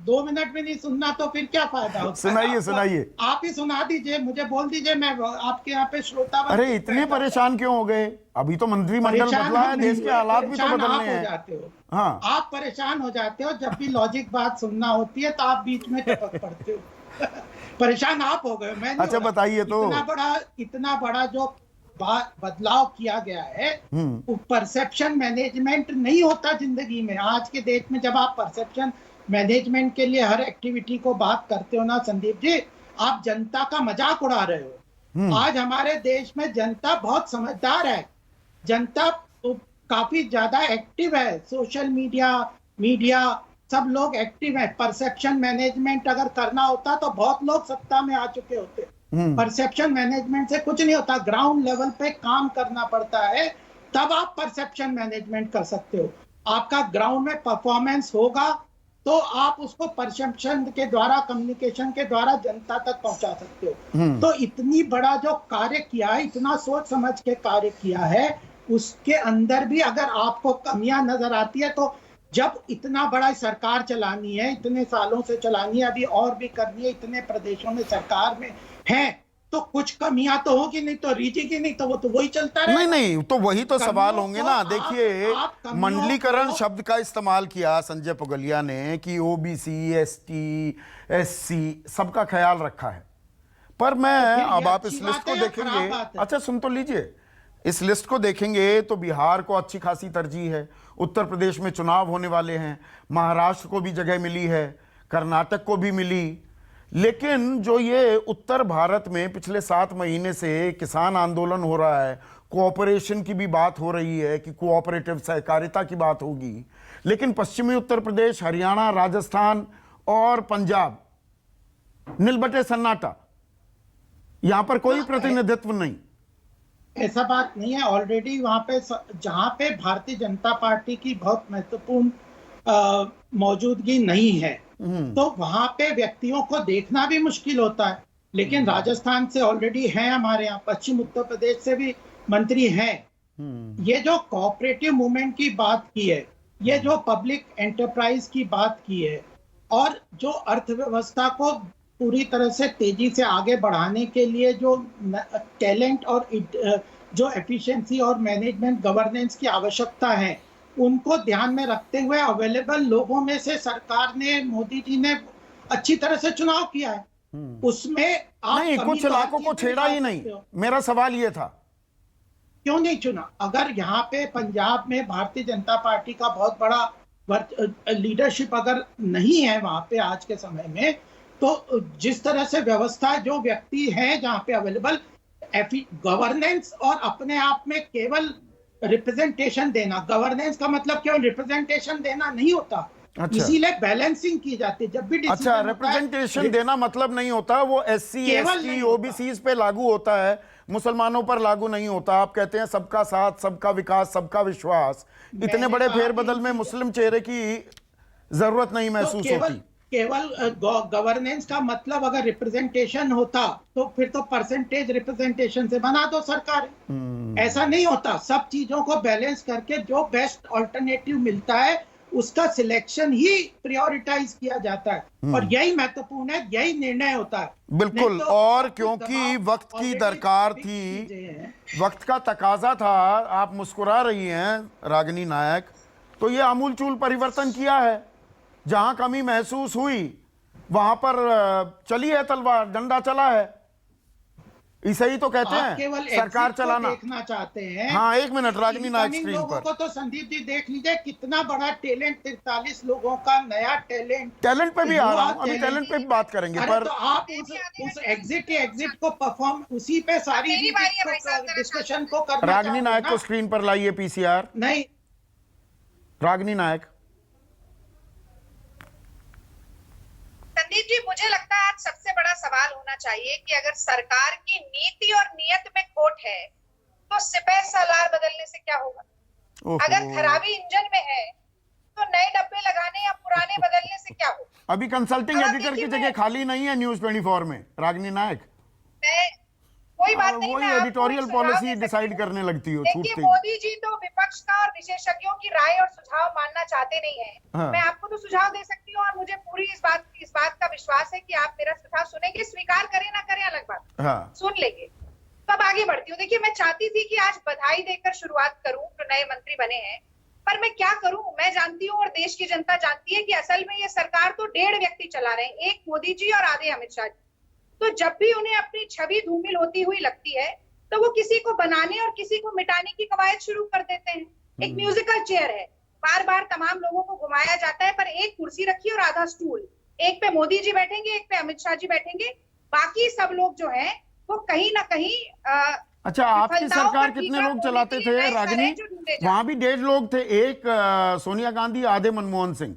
2 मिनट में नहीं सुनना तो फिर क्या फायदा होता है?
सुनाइए
आप ही सुना दीजिए, मुझे बोल दीजिए, मैं आपके यहाँ पे श्रोता।
अरे इतने परेशान क्यों हो गए? अभी तो मंत्रिमंडल बदला है, देश के हालात भी तो बदलने हैं।
जाते हो,
हाँ,
आप परेशान हो जाते हो जब भी लॉजिक बात सुनना होती है तो आप बीच में टपक पड़ते हो। परेशान आप हो गए, मैं।
अच्छा बताइए तो।
इतना बड़ा जो बदलाव किया गया है, परसेप्शन मैनेजमेंट नहीं होता जिंदगी में। आज के देश में जब आप परसेप्शन मैनेजमेंट के लिए हर एक्टिविटी को बात करते हो ना संदीप जी, आप जनता का मजाक उड़ा रहे हो। आज हमारे देश में जनता बहुत समझदार है, जनता काफी ज्यादा एक्टिव है, सोशल मीडिया सब लोग एक्टिव है। परसेप्शन मैनेजमेंट अगर करना होता तो बहुत लोग सत्ता में आ चुके होते। परसेप्शन मैनेजमेंट से कुछ नहीं होता, ग्राउंड लेवल पे काम करना पड़ता है, तब आप परसेप्शन मैनेजमेंट कर सकते हो। आपका ग्राउंड में परफॉर्मेंस होगा तो आप उसको परसेप्शन के द्वारा, कम्युनिकेशन के द्वारा जनता तक पहुंचा सकते हो। तो इतनी बड़ा जो कार्य किया है, इतना सोच समझ के कार्य किया है, उसके अंदर भी अगर आपको कमियां नजर आती है तो जब इतना बड़ा सरकार चलानी है, इतने सालों से चलानी है, अभी और भी करनी है, इतने प्रदेशों में सरकार में है, तो कुछ कमियां तो होगी, नहीं तो रीति की, नहीं तो वो तो वही चलता रहे।
नहीं तो वही तो सवाल होंगे ना। देखिए, मंडलीकरण शब्द का इस्तेमाल किया संजय पुगलिया ने कि ओबीसी, एसटी, एससी सबका ख्याल रखा है। पर मैं अब आप इस लिस्ट को देखेंगे, अच्छा सुन तो लीजिए, इस लिस्ट को देखेंगे तो बिहार को अच्छी खासी तरजीह है, उत्तर प्रदेश में चुनाव होने वाले हैं, महाराष्ट्र को भी जगह मिली है, कर्नाटक को भी मिली। लेकिन जो ये उत्तर भारत में पिछले 7 महीने से किसान आंदोलन हो रहा है, कोऑपरेशन की भी बात हो रही है कि कोऑपरेटिव सहकारिता की बात होगी, लेकिन पश्चिमी उत्तर प्रदेश, हरियाणा, राजस्थान और पंजाब नीलबटे सन्नाटा, यहां पर कोई प्रतिनिधित्व नहीं।
ऐसा बात नहीं है, ऑलरेडी वहां पे जहां पे भारतीय जनता पार्टी की बहुत महत्वपूर्ण मौजूदगी नहीं है तो वहां पे व्यक्तियों को देखना भी मुश्किल होता है। लेकिन राजस्थान से ऑलरेडी है हमारे यहाँ, पश्चिम उत्तर प्रदेश से भी मंत्री हैं। ये जो कोऑपरेटिव मूवमेंट की बात की है, ये जो पब्लिक एंटरप्राइज की बात की है, और जो अर्थव्यवस्था को पूरी तरह से तेजी से आगे बढ़ाने के लिए जो टैलेंट और जो एफिशिएंसी और मैनेजमेंट गवर्नेंस की आवश्यकता है, उनको ध्यान में रखते हुए अवेलेबल लोगों में से सरकार ने, मोदी जी ने अच्छी तरह से चुनाव किया है। उसमें आप
नहीं, कुछ इलाकों को छेड़ा ही नहीं। मेरा सवाल ये था,
क्यों नहीं चुना? अगर यहाँ पे पंजाब में भारतीय जनता पार्टी का बहुत बड़ा लीडरशिप अगर नहीं है वहां पे आज के समय में, तो जिस तरह से व्यवस्था, जो व्यक्ति है जहाँ पे अवेलेबल, गवर्नेंस और अपने आप में केवल रिप्रेजेंटेशन देना, गवर्नेंस का मतलब केवल रिप्रेजेंटेशन देना नहीं होता।
अच्छा।
इसीलिए बैलेंसिंग की जाती है जब भी
अच्छा,
decision होता है,
रिप्रेजेंटेशन देना मतलब नहीं होता, वो SC
केवल
ST
नहीं होता।
OBCs पे लागू होता है, मुसलमानों पर लागू नहीं होता। आप कहते हैं सबका साथ, सबका विकास, सबका विश्वास। इतने
मैंने
बड़े
कहा
फेरबदल
इन
में
चीजों-
मुस्लिम चेहरे की जरूरत नहीं
तो
महसूस
केवल
होती।
केवल गवर्नेंस का मतलब अगर रिप्रेजेंटेशन होता तो फिर तो परसेंटेज रिप्रेजेंटेशन से बना दो सरकार। ऐसा नहीं होता, सब चीजों को बैलेंस करके जो बेस्ट ऑल्टरनेटिव मिलता है उसका सिलेक्शन ही प्रायोरिटाइज किया जाता है और यही महत्वपूर्ण है, यही निर्णय होता है।
बिल्कुल।
नहीं तो
और
कुछ
क्योंकि
दबाव
वक्त की
already
दरकार
fixed
थी,
चीजें हैं।
वक्त का तकाजा था, आप मुस्कुरा रही हैं रागिनी नायक, तो ये आमूलचूल परिवर्तन किया है। जहां कमी महसूस हुई वहां पर चली है तलवार, डंडा चला है। इसे ही तो कहते
आप
हैं
केवल
सरकार
exit को
चलाना।
देखना चाहते हैं।
हाँ, एक मिनट, रागिनी नायक
इनकमिंग
स्क्रीन
लोगों
पर।
को तो संदीप जी देख लीजिए कितना बड़ा टैलेंट, 43 लोगों का नया टैलेंट।
टैलेंट पे भी आ रहा हूं, अभी
talent।
टैलेंट पे भी बात करेंगे,
अरे
पर
तो आप उस एग्जिट को परफॉर्म उसी पे सारी डिस्कशन को करना
रागिनी
चाहोगे
नायक
ना?
को स्क्रीन पर लाइए, PCR
नहीं,
रागिनी नायक।
संदीप जी, मुझे लगता है आज सबसे बड़ा सवाल होना चाहिए कि अगर सरकार की नीति और नियत में खोट है तो सिपह सालार बदलने से क्या होगा।
ओहो।
अगर खराबी इंजन में है तो नए डब्बे लगाने या पुराने बदलने से क्या होगा।
अभी कंसल्टिंग
अब आप
एडिटर की
देखिए,
जगह खाली नहीं है News 24 में, रागिनी नायक।
मैं कोई बात नहीं,
वही
मैं आपको
एडिटोरियल
एक सुझाव
पॉलिसी
दे सकती
डिसाइड
हूँ।
करने लगती हो,
देखिए,
छूटती।
मोदी जी तो विपक्ष का और विशेषज्ञों की राय और सुझाव मानना चाहते नहीं है।
हाँ।
मैं आपको तो सुझाव दे सकती हूँ और मुझे पूरी इस बात का विश्वास है कि आप मेरा सुझाव सुनेंगे, स्वीकार करें ना करें अलग बात,
हाँ,
सुन लेंगे। तब आगे बढ़ती हूँ। देखिए, मैं चाहती थी कि आज बधाई देकर शुरुआत करूं जो नए मंत्री बने हैं, पर मैं क्या करूं। मैं जानती हूँ और देश की जनता जानती है कि असल में ये सरकार तो 1.5 व्यक्ति चला रहे हैं, एक मोदी जी और आधे अमित शाह जी। तो जब भी उन्हें अपनी छवि धूमिल होती हुई लगती है तो वो किसी को बनाने और किसी को मिटाने की कवायद शुरू कर देते हैं। एक म्यूजिकल चेयर है, बार बार तमाम लोगों को घुमाया जाता है, पर एक कुर्सी रखी और आधा स्टूल। एक पे मोदी जी बैठेंगे, एक पे अमित शाह जी बैठेंगे, बाकी सब लोग जो हैं वो कहीं ना कहीं
अच्छा, आपकी
विफलताओं
सरकार
पर
कितने
टीका
लोग
बोलने
चलाते
के लिए
थे
नए
रागिनी?
तरह जो ढूंढे जाएं।
वहां भी 1.5 लोग थे, एक सोनिया गांधी, आधे मनमोहन सिंह।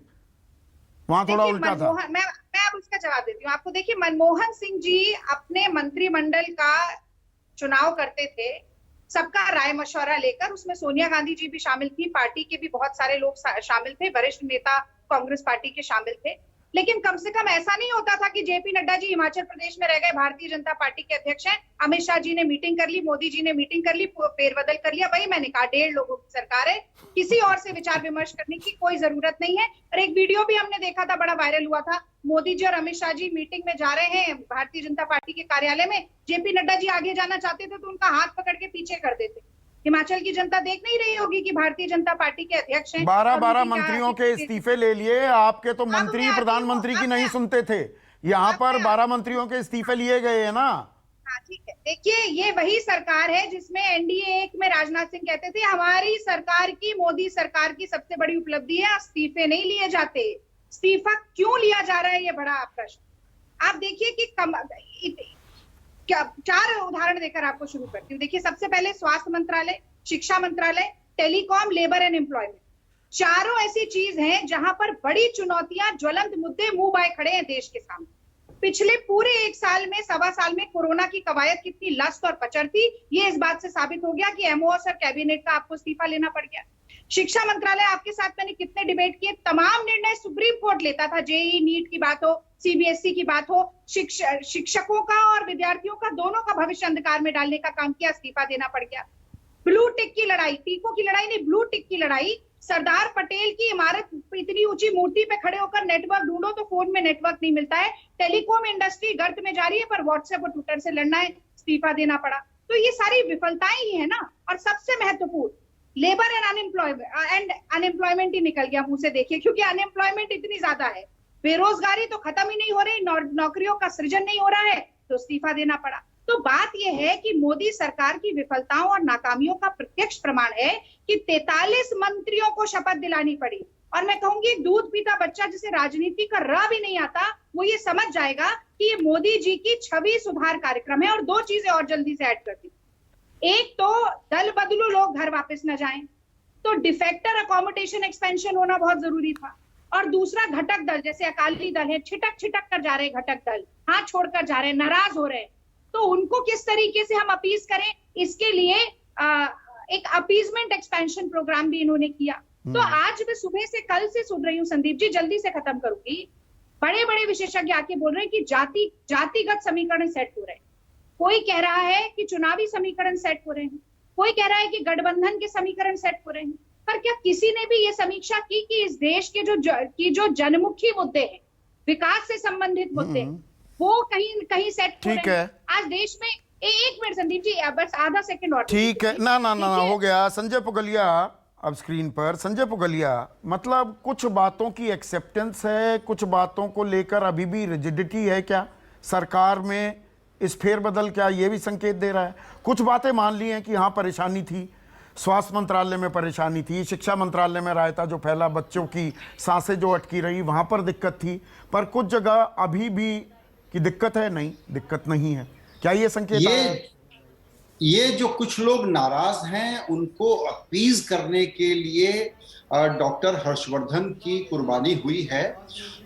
वहां थोड़ा
देखिए,
उल्टा था।
मैं अब उसका जवाब देती हूँ आपको। देखिए, मनमोहन सिंह जी अपने मंत्रिमंडल का चुनाव करते थे सबका राय मशवरा लेकर, उसमें सोनिया गांधी जी भी शामिल थी, पार्टी के भी बहुत सारे लोग शामिल थे, वरिष्ठ नेता कांग्रेस पार्टी के शामिल थे। लेकिन कम से कम ऐसा नहीं होता था कि जेपी नड्डा जी हिमाचल प्रदेश में रह गए, भारतीय जनता पार्टी के अध्यक्ष हैं, अमित शाह जी ने मीटिंग कर ली, मोदी जी ने मीटिंग कर ली, फेरबदल कर लिया। वही मैंने कहा, 1.5 लोगों की सरकार है, किसी और से विचार विमर्श करने की कोई जरूरत नहीं है। और एक वीडियो भी हमने देखा था, बड़ा वायरल हुआ था, मोदी जी और अमित शाह जी मीटिंग में जा रहे हैं भारतीय जनता पार्टी के कार्यालय में, जेपी नड्डा जी आगे जाना चाहते थे तो उनका हाथ पकड़ के पीछे कर देते। हिमाचल की जनता देख नहीं रही होगी कि भारतीय जनता पार्टी के अध्यक्ष हैं।
12 मंत्रियों के इस्तीफे ले लिए आपके, तो मंत्री
मैं आती हूँ,
प्रधानमंत्री की
अब
नहीं
मैं-
सुनते थे। यहाँ
अब
पर
मैं-
12 मंत्रियों के इस्तीफे लिए गए हैं ना।
हाँ, ठीक है। देखिए, ये वही सरकार है जिसमें एनडीए 1 में राजनाथ सिंह कहते थे हमारी सरकार की, मोदी सरकार की सबसे बड़ी उपलब्धि है इस्तीफे नहीं लिए जाते। इस्तीफा क्यों लिया जा रहा है, ये बड़ा प्रश्न। आप देखिए कि क्या 4 उदाहरण देकर आपको शुरू करती हूँ। देखिए, सबसे पहले स्वास्थ्य मंत्रालय, शिक्षा मंत्रालय, टेलीकॉम, लेबर एंड एम्प्लॉयमेंट, चारों ऐसी चीज हैं जहां पर बड़ी चुनौतियां, ज्वलंत मुद्दे मुंह बाए खड़े हैं देश के सामने। पिछले पूरे 1 साल में, 1.25 साल में कोरोना की कवायद कितनी लस्त और पचर थी, ये इस बात से साबित हो गया कि एमओएस और कैबिनेट का आपको इस्तीफा लेना पड़ गया। शिक्षा मंत्रालय, आपके साथ मैंने कितने डिबेट किए, तमाम निर्णय सुप्रीम कोर्ट लेता था, जेईई नीट की बात हो, सीबीएसई की बात हो, शिक्षकों का और विद्यार्थियों का दोनों का भविष्य अंधकार में डालने का काम किया, इस्तीफा देना पड़ गया। ब्लू टिक की लड़ाई, टीकों की लड़ाई नहीं, ब्लू टिक की लड़ाई, सरदार पटेल की इमारत, इतनी ऊंची मूर्ति पे खड़े होकर नेटवर्क ढूंढो तो फोन में नेटवर्क नहीं मिलता है। टेलीकॉम इंडस्ट्री गर्त में जा रही है, पर व्हाट्सएप और ट्विटर से लड़ना है, इस्तीफा देना पड़ा। तो ये सारी विफलताएं ही है ना। और सबसे महत्वपूर्ण, लेबर एंड अनएम्प्लॉयमेंट ही निकल गया मुंह से, देखिए, क्योंकि अनएम्प्लॉयमेंट इतनी ज्यादा है, बेरोजगारी तो खत्म ही नहीं हो रही, नौकरियों का सृजन नहीं हो रहा है, तो इस्तीफा देना पड़ा। तो बात यह है कि मोदी सरकार की विफलताओं और नाकामियों का प्रत्यक्ष प्रमाण है कि 43 मंत्रियों को शपथ दिलानी पड़ी। और मैं कहूंगी, दूध पीता बच्चा जिसे राजनीति का र भी नहीं आता, वो ये समझ जाएगा कि ये मोदी जी की छवि सुधार कार्यक्रम है। और 2 चीजें और जल्दी से ऐड करती, एक तो दल बदलू लोग घर वापस न जाएं, तो डिफेक्टर अकोमोडेशन एक्सपेंशन होना बहुत जरूरी था। और दूसरा घटक दल जैसे अकाली दल है, छिटक छिटक कर जा रहे हैं, घटक दल हाथ छोड़कर जा रहे हैं, नाराज हो रहे हैं, तो उनको किस तरीके से हम अपीज करें, इसके लिए एक अपीजमेंट एक्सपेंशन प्रोग्राम भी इन्होंने किया। तो आज मैं सुबह से कल से सुन रही हूँ, संदीप जी जल्दी से खत्म करूंगी, बड़े बड़े विशेषज्ञ आके बोल रहे हैं कि जातिगत समीकरण सेट हो रहे हैं। कोई कह रहा है कि चुनावी समीकरण सेट हो रहे हैं, कोई कह रहा है कि गठबंधन के समीकरण सेट हो रहे हैं, पर क्या किसी ने भी ये समीक्षा की कि इस देश के जो जनमुखी मुद्दे हैं, विकास से संबंधित मुद्दे हैं, वो कहीं सेट हो रहे हैं? आज देश में एक मिनट संदीप जी, बस आधा सेकंड और।
ठीक है, ना हो गया। संजय पुगलिया अब स्क्रीन पर। संजय पुगलिया, मतलब कुछ बातों की एक्सेप्टेंस है, कुछ बातों को लेकर अभी भी रिजिडिटी है क्या सरकार में? इस फेरबदल क्या ये भी संकेत दे रहा है? कुछ बातें मान ली हैं कि हाँ परेशानी थी, स्वास्थ्य मंत्रालय में परेशानी थी, शिक्षा मंत्रालय में रायता जो फैला, बच्चों की सांसें जो अटकी रही, वहाँ पर दिक्कत थी, पर कुछ जगह अभी भी की दिक्कत है, नहीं दिक्कत नहीं है, क्या ये संकेत?
ये जो कुछ लोग नाराज हैं उनको अपीज करने के लिए डॉक्टर हर्षवर्धन की कुर्बानी हुई है।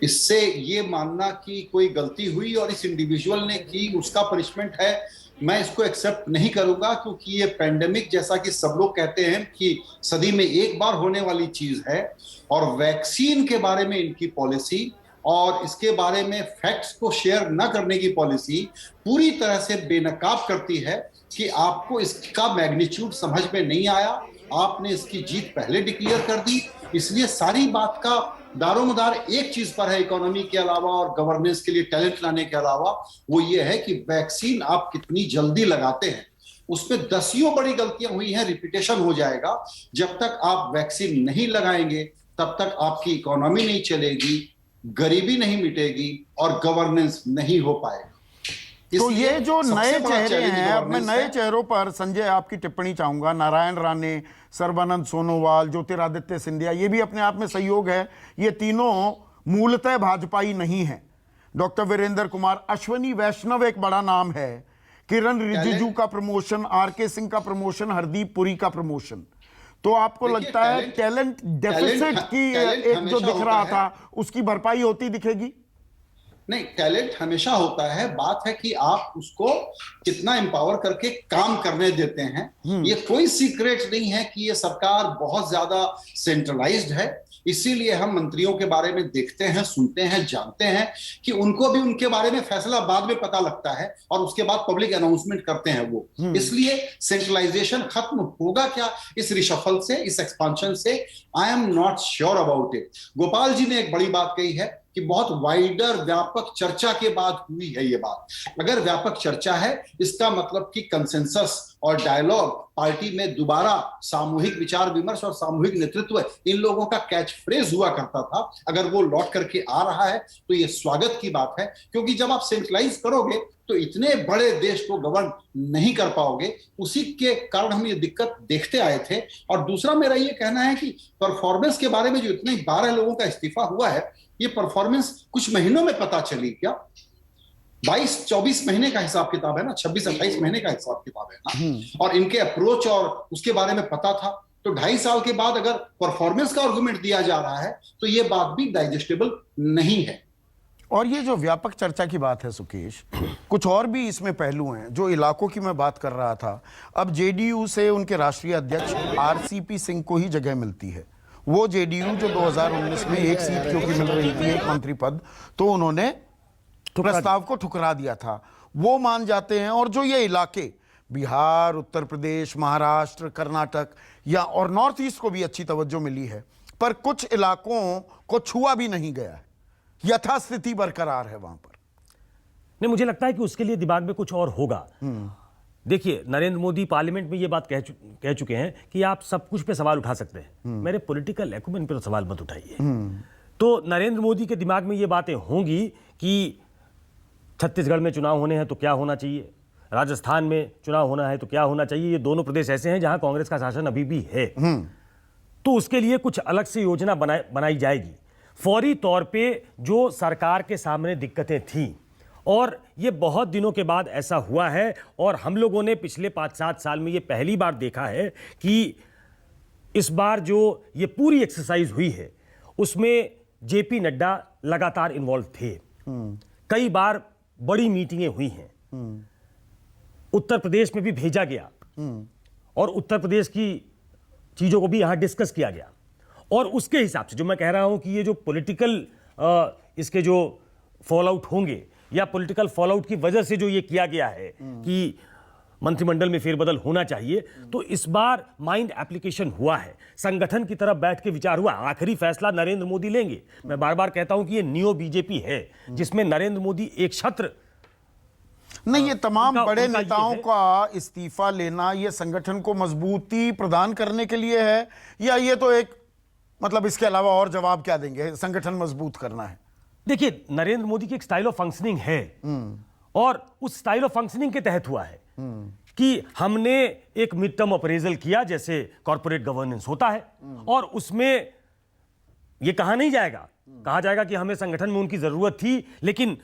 इससे ये मानना कि कोई गलती हुई और इस इंडिविजुअल ने की उसका पनिशमेंट है, मैं इसको एक्सेप्ट नहीं करूंगा, क्योंकि ये पेंडेमिक जैसा कि सब लोग कहते हैं कि सदी में एक बार होने वाली चीज है, और वैक्सीन के बारे में इनकी पॉलिसी और इसके बारे में फैक्ट्स को शेयर न करने की पॉलिसी पूरी तरह से बेनकाब करती है कि आपको इसका मैग्नीट्यूड समझ में नहीं आया, आपने इसकी जीत पहले डिक्लेयर कर दी। इसलिए सारी बात का दारोमदार एक चीज पर है, इकोनॉमी के अलावा और गवर्नेंस के लिए टैलेंट लाने के अलावा, वो ये है कि वैक्सीन आप कितनी जल्दी लगाते हैं। उसमें दसियों बड़ी गलतियां हुई हैं, रिपीटेशन हो जाएगा। जब तक आप वैक्सीन नहीं लगाएंगे तब तक आपकी इकोनॉमी नहीं चलेगी, गरीबी नहीं मिटेगी और गवर्नेंस नहीं हो पाएगा।
तो ये जो नए चेहरे हैं, अब मैं नए चेहरों पर संजय आपकी टिप्पणी चाहूंगा। नारायण राणे, सर्बानंद सोनोवाल, ज्योतिरादित्य सिंधिया, ये भी अपने आप में सहयोग है, ये तीनों मूलतः भाजपाई नहीं है। डॉक्टर वीरेंद्र कुमार, अश्विनी वैष्णव एक बड़ा नाम है, किरण रिजिजू का प्रमोशन, आरके सिंह का प्रमोशन, हरदीप पुरी का प्रमोशन। तो आपको लगता है टैलेंट डेफिसिट की एक जो दिख रहा था उसकी भरपाई होती दिखेगी?
नहीं, टैलेंट हमेशा होता है, बात है कि आप उसको कितना एम्पावर करके काम करने देते हैं। ये कोई सीक्रेट नहीं है कि ये सरकार बहुत ज्यादा सेंट्रलाइज्ड है, इसीलिए हम मंत्रियों के बारे में देखते हैं, सुनते हैं, जानते हैं कि उनको भी उनके बारे में फैसला बाद में पता लगता है और उसके बाद पब्लिक अनाउंसमेंट करते हैं वो। इसलिए सेंट्रलाइजेशन खत्म होगा क्या इस रिशफल से, इस एक्सपांशन से? I am not sure about it. Gopal ji ने एक बड़ी बात कही है कि बहुत वाइडर व्यापक चर्चा के बाद हुई है ये बात। अगर व्यापक चर्चा है, इसका मतलब कि कंसेंसस और डायलॉग, पार्टी में दोबारा सामूहिक विचार विमर्श और सामूहिक नेतृत्व इन लोगों का कैच फ्रेज हुआ करता था, अगर वो लौट करके आ रहा है तो ये स्वागत की बात है। क्योंकि जब आप सेंट्रलाइज करोगे तो इतने बड़े देश को गवर्न नहीं कर पाओगे, उसी के कारण हम ये दिक्कत देखते आए थे। और दूसरा मेरा ये कहना है कि परफॉर्मेंस के बारे में जो इतने 12 लोगों का इस्तीफा हुआ है, ये परफॉर्मेंस कुछ महीनों में पता चली क्या? 22-24 महीने का हिसाब किताब है ना, 26-28 महीने का हिसाब किताब है ना, और इनके अप्रोच और उसके बारे में पता था। तो 2.5 साल के बाद अगर परफॉर्मेंस का आर्गुमेंट दिया जा रहा है तो ये बात भी डाइजेस्टेबल नहीं है।
और ये जो व्यापक चर्चा की बात है सुकेश, कुछ और भी इसमें पहलू हैं। जो इलाकों की मैं बात कर रहा था, अब जेडीयू से उनके राष्ट्रीय अध्यक्ष आरसीपी सिंह को ही जगह मिलती है। वो जेडीयू जो 2019 में एक सीट क्योंकि मिल रही थी, एक मंत्री पद, तो उन्होंने प्रस्ताव को ठुकरा दिया था, वो मान जाते हैं। और जो ये इलाके बिहार, उत्तर प्रदेश, महाराष्ट्र, कर्नाटक या और नॉर्थ ईस्ट को भी अच्छी तवज्जो मिली है, पर कुछ इलाकों को छुआ भी नहीं गया है, यथास्थिति बरकरार है वहां पर।
नहीं, मुझे लगता है कि उसके लिए दिमाग में कुछ और होगा। देखिए, नरेंद्र मोदी पार्लियामेंट में ये बात कह चुके हैं कि आप सब कुछ पे सवाल उठा सकते हैं, मेरे पॉलिटिकल एक्यूमेन पे तो सवाल मत उठाइए। तो नरेंद्र मोदी के दिमाग में ये बातें होंगी कि छत्तीसगढ़ में चुनाव होने हैं तो क्या होना चाहिए, राजस्थान में चुनाव होना है तो क्या होना चाहिए। ये दोनों प्रदेश ऐसे हैं जहां कांग्रेस का शासन अभी भी है, तो उसके लिए कुछ अलग से योजना बनाई जाएगी। फौरी तौर पे जो सरकार के सामने दिक्कतें थीं, और ये बहुत दिनों के बाद ऐसा हुआ है, और हम लोगों ने पिछले 5-7 साल में ये पहली बार देखा है कि इस बार जो ये पूरी एक्सरसाइज हुई है उसमें जेपी नड्डा लगातार इन्वॉल्व थे। कई बार बड़ी मीटिंगें हुई हैं, उत्तर प्रदेश में भी भेजा गया और उत्तर प्रदेश की चीजों को भी यहां डिस्कस किया गया। और उसके हिसाब से जो मैं कह रहा हूं कि ये जो पॉलिटिकल इसके जो फॉलआउट होंगे या पॉलिटिकल फॉलआउट की वजह से जो ये किया गया है कि मंत्रिमंडल में फेरबदल होना चाहिए, तो इस बार माइंड एप्लीकेशन हुआ है, संगठन की तरफ बैठ के विचार हुआ। आखिरी फैसला नरेंद्र मोदी लेंगे। मैं बार बार कहता हूं कि ये नियो बीजेपी है जिसमें नरेंद्र मोदी एक छत्र
नहीं, ये तमाम बड़े
उनका ये
नेताओं
है।
का इस्तीफा लेना ये संगठन को मजबूती प्रदान करने के लिए है, या ये तो एक मतलब इसके अलावा और जवाब क्या देंगे, संगठन मजबूत करना है?
देखिए, नरेंद्र मोदी की एक स्टाइल ऑफ फंक्शनिंग है और उस स्टाइल ऑफ फंक्शनिंग के तहत हुआ है कि हमने एक मिड टर्म अप्रेजल किया जैसे कॉर्पोरेट गवर्नेंस होता है, और उसमें यह कहा नहीं जाएगा, कहा जाएगा कि हमें संगठन में उनकी जरूरत थी, लेकिन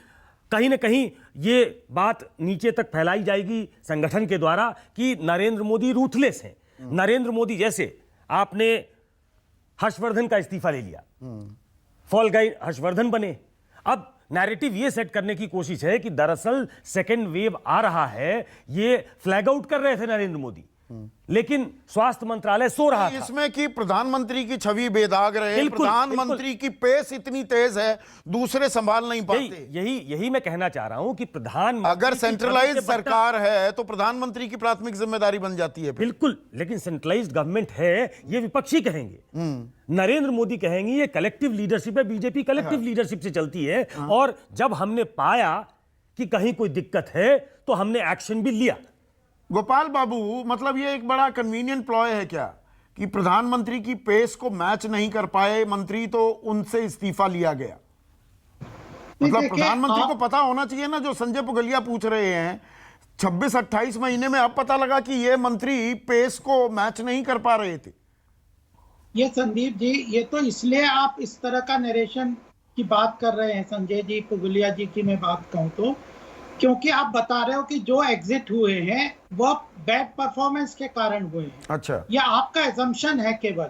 कहीं ना कहीं ये बात नीचे तक फैलाई जाएगी संगठन के द्वारा कि नरेंद्र मोदी रूथलेस हैं। नरेंद्र मोदी जैसे आपने हर्षवर्धन का इस्तीफा ले लिया, फॉल गाई हर्षवर्धन बने। अब नैरेटिव ये सेट करने की कोशिश है कि दरअसल सेकेंड वेव आ रहा है, ये फ्लैग आउट कर रहे थे नरेंद्र मोदी, लेकिन स्वास्थ्य मंत्रालय सो रहा था।
इसमें कि प्रधानमंत्री की छवि बेदाग रहे,
बिल्कुल,
प्रधानमंत्री की पेस इतनी तेज है, दूसरे संभाल नहीं पाते।
यही मैं कहना चाह रहा हूं कि प्रधानमंत्री
अगर
की
सेंट्रलाइज
छवि से बट्टा-
सरकार है तो प्रधानमंत्री की प्राथमिक जिम्मेदारी बन जाती है।
बिल्कुल, लेकिन सेंट्रलाइज्ड गवर्नमेंट है, ये विपक्षी कहेंगे, नरेंद्र मोदी कहेंगे ये कलेक्टिव लीडरशिप है, बीजेपी कलेक्टिव लीडरशिप से चलती है। और जब हमने पाया कि कहीं कोई दिक्कत है तो हमने एक्शन भी लिया।
गोपाल बाबू, मतलब ये एक बड़ा कन्वीनियंट प्लॉय है क्या कि प्रधानमंत्री की पेस को मैच नहीं कर पाए मंत्री, तो उनसे इस्तीफा लिया गया? मतलब
देखिए,
प्रधानमंत्री को पता होना चाहिए ना, जो संजय पुगलिया पूछ रहे हैं 26-28 महीने में अब पता लगा कि ये मंत्री पेस को मैच नहीं कर पा रहे थे।
ये संदीप जी, ये तो इसलिए आप इस तरह का नरेशन की बात कर रहे हैं संजय जी, पुगलिया जी की मैं बात कहूं तो, क्योंकि आप बता रहे हो कि जो एग्जिट हुए हैं वो बैड परफॉर्मेंस के कारण हुए हैं।
अच्छा,
ये आपका एजम्पशन है केवल।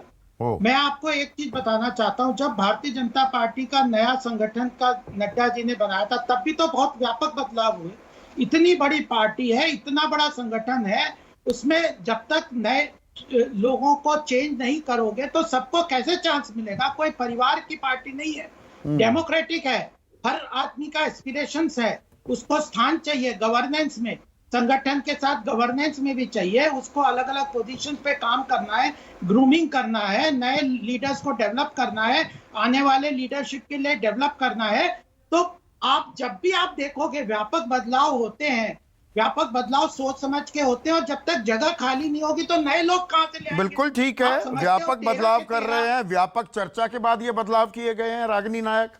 मैं आपको एक चीज बताना चाहता हूं, जब भारतीय जनता पार्टी का नया संगठन का नड्डा जी ने बनाया था, तब भी तो बहुत व्यापक बदलाव हुए। इतनी बड़ी पार्टी है, इतना बड़ा संगठन है, उसमें जब तक नए लोगों को चेंज नहीं करोगे तो सबको कैसे चांस मिलेगा? कोई परिवार की पार्टी नहीं है, डेमोक्रेटिक है, हर आदमी का एस्पिरेशंस है, उसको स्थान चाहिए गवर्नेंस में, संगठन के साथ गवर्नेंस में भी चाहिए, उसको अलग अलग पोजीशन पे काम करना है, ग्रूमिंग करना है, नए लीडर्स को डेवलप करना है, आने वाले लीडरशिप के लिए डेवलप करना है। तो आप जब भी आप देखोगे व्यापक बदलाव होते हैं, व्यापक बदलाव सोच समझ के होते हैं, और जब तक जगह खाली नहीं होगी तो नए लोग कहां से ले आएंगे?
बिल्कुल ठीक है,
आप समझते हो,
व्यापक
13
बदलाव
के
कर
13
रहे हैं, व्यापक चर्चा के बाद ये बदलाव किए गए हैं। रागिनी नायक,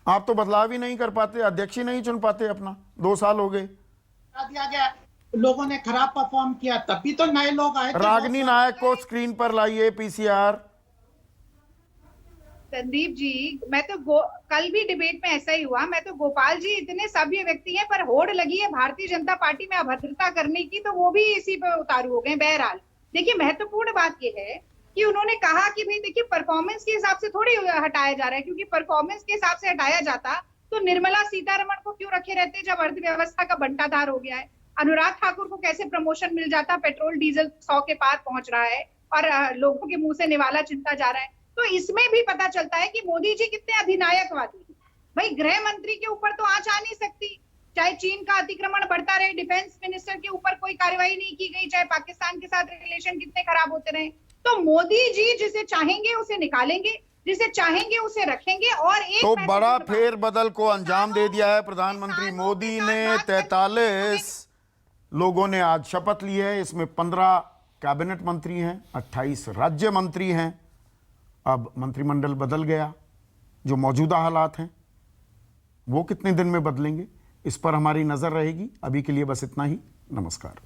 आप तो बदलाव ही नहीं कर पाते, अध्यक्ष ही नहीं चुन पाते अपना, 2 साल हो गए।
दिया गया, लोगों ने खराब परफॉर्म किया, तब भी तो नए लोग आए थे।
रागिनी नायक को स्क्रीन पर लाइए, पीसीआर।
संदीप जी, मैं तो कल भी डिबेट में ऐसा ही हुआ, मैं तो गोपाल जी इतने सभ्य व्यक्ति हैं, पर होड़ लगी है भारतीय जनता पार्टी में अभद्रता करने की, तो वो भी इसी पे उतारू हो गए। बहरहाल देखिए, महत्वपूर्ण बात ये है कि उन्होंने कहा कि भाई देखिए, परफॉर्मेंस के हिसाब से थोड़ी हटाया जा रहा है, क्योंकि परफॉर्मेंस के हिसाब से हटाया जाता तो निर्मला सीतारमण को क्यों रखे रहते जब अर्थव्यवस्था का बंटाधार हो गया है? अनुराग ठाकुर को कैसे प्रमोशन मिल जाता? पेट्रोल डीजल 100 के पार पहुंच रहा है और लोगों के मुंह से निवाला चिंता जा रहा है। तो इसमें भी पता चलता है कि मोदी जी कितने अधिनायकवादी हैं। भाई, गृह मंत्री के ऊपर तो आंच आ नहीं सकती, चाहे चीन का अतिक्रमण बढ़ता रहे, डिफेंस मिनिस्टर के ऊपर कोई कार्रवाई नहीं की गई, चाहे पाकिस्तान के साथ रिलेशन कितने खराब होते रहे। तो मोदी जी जिसे चाहेंगे उसे निकालेंगे, जिसे चाहेंगे उसे रखेंगे। और एक
तो बड़ा फेरबदल को अंजाम दे दिया है प्रधानमंत्री मोदी ने। 43 लोगों ने आज शपथ ली है, इसमें 15 कैबिनेट मंत्री हैं, 28 राज्य मंत्री हैं। अब मंत्रिमंडल बदल गया, जो मौजूदा हालात हैं वो कितने दिन में बदलेंगे, इस पर हमारी नजर रहेगी। अभी के लिए बस इतना ही, नमस्कार।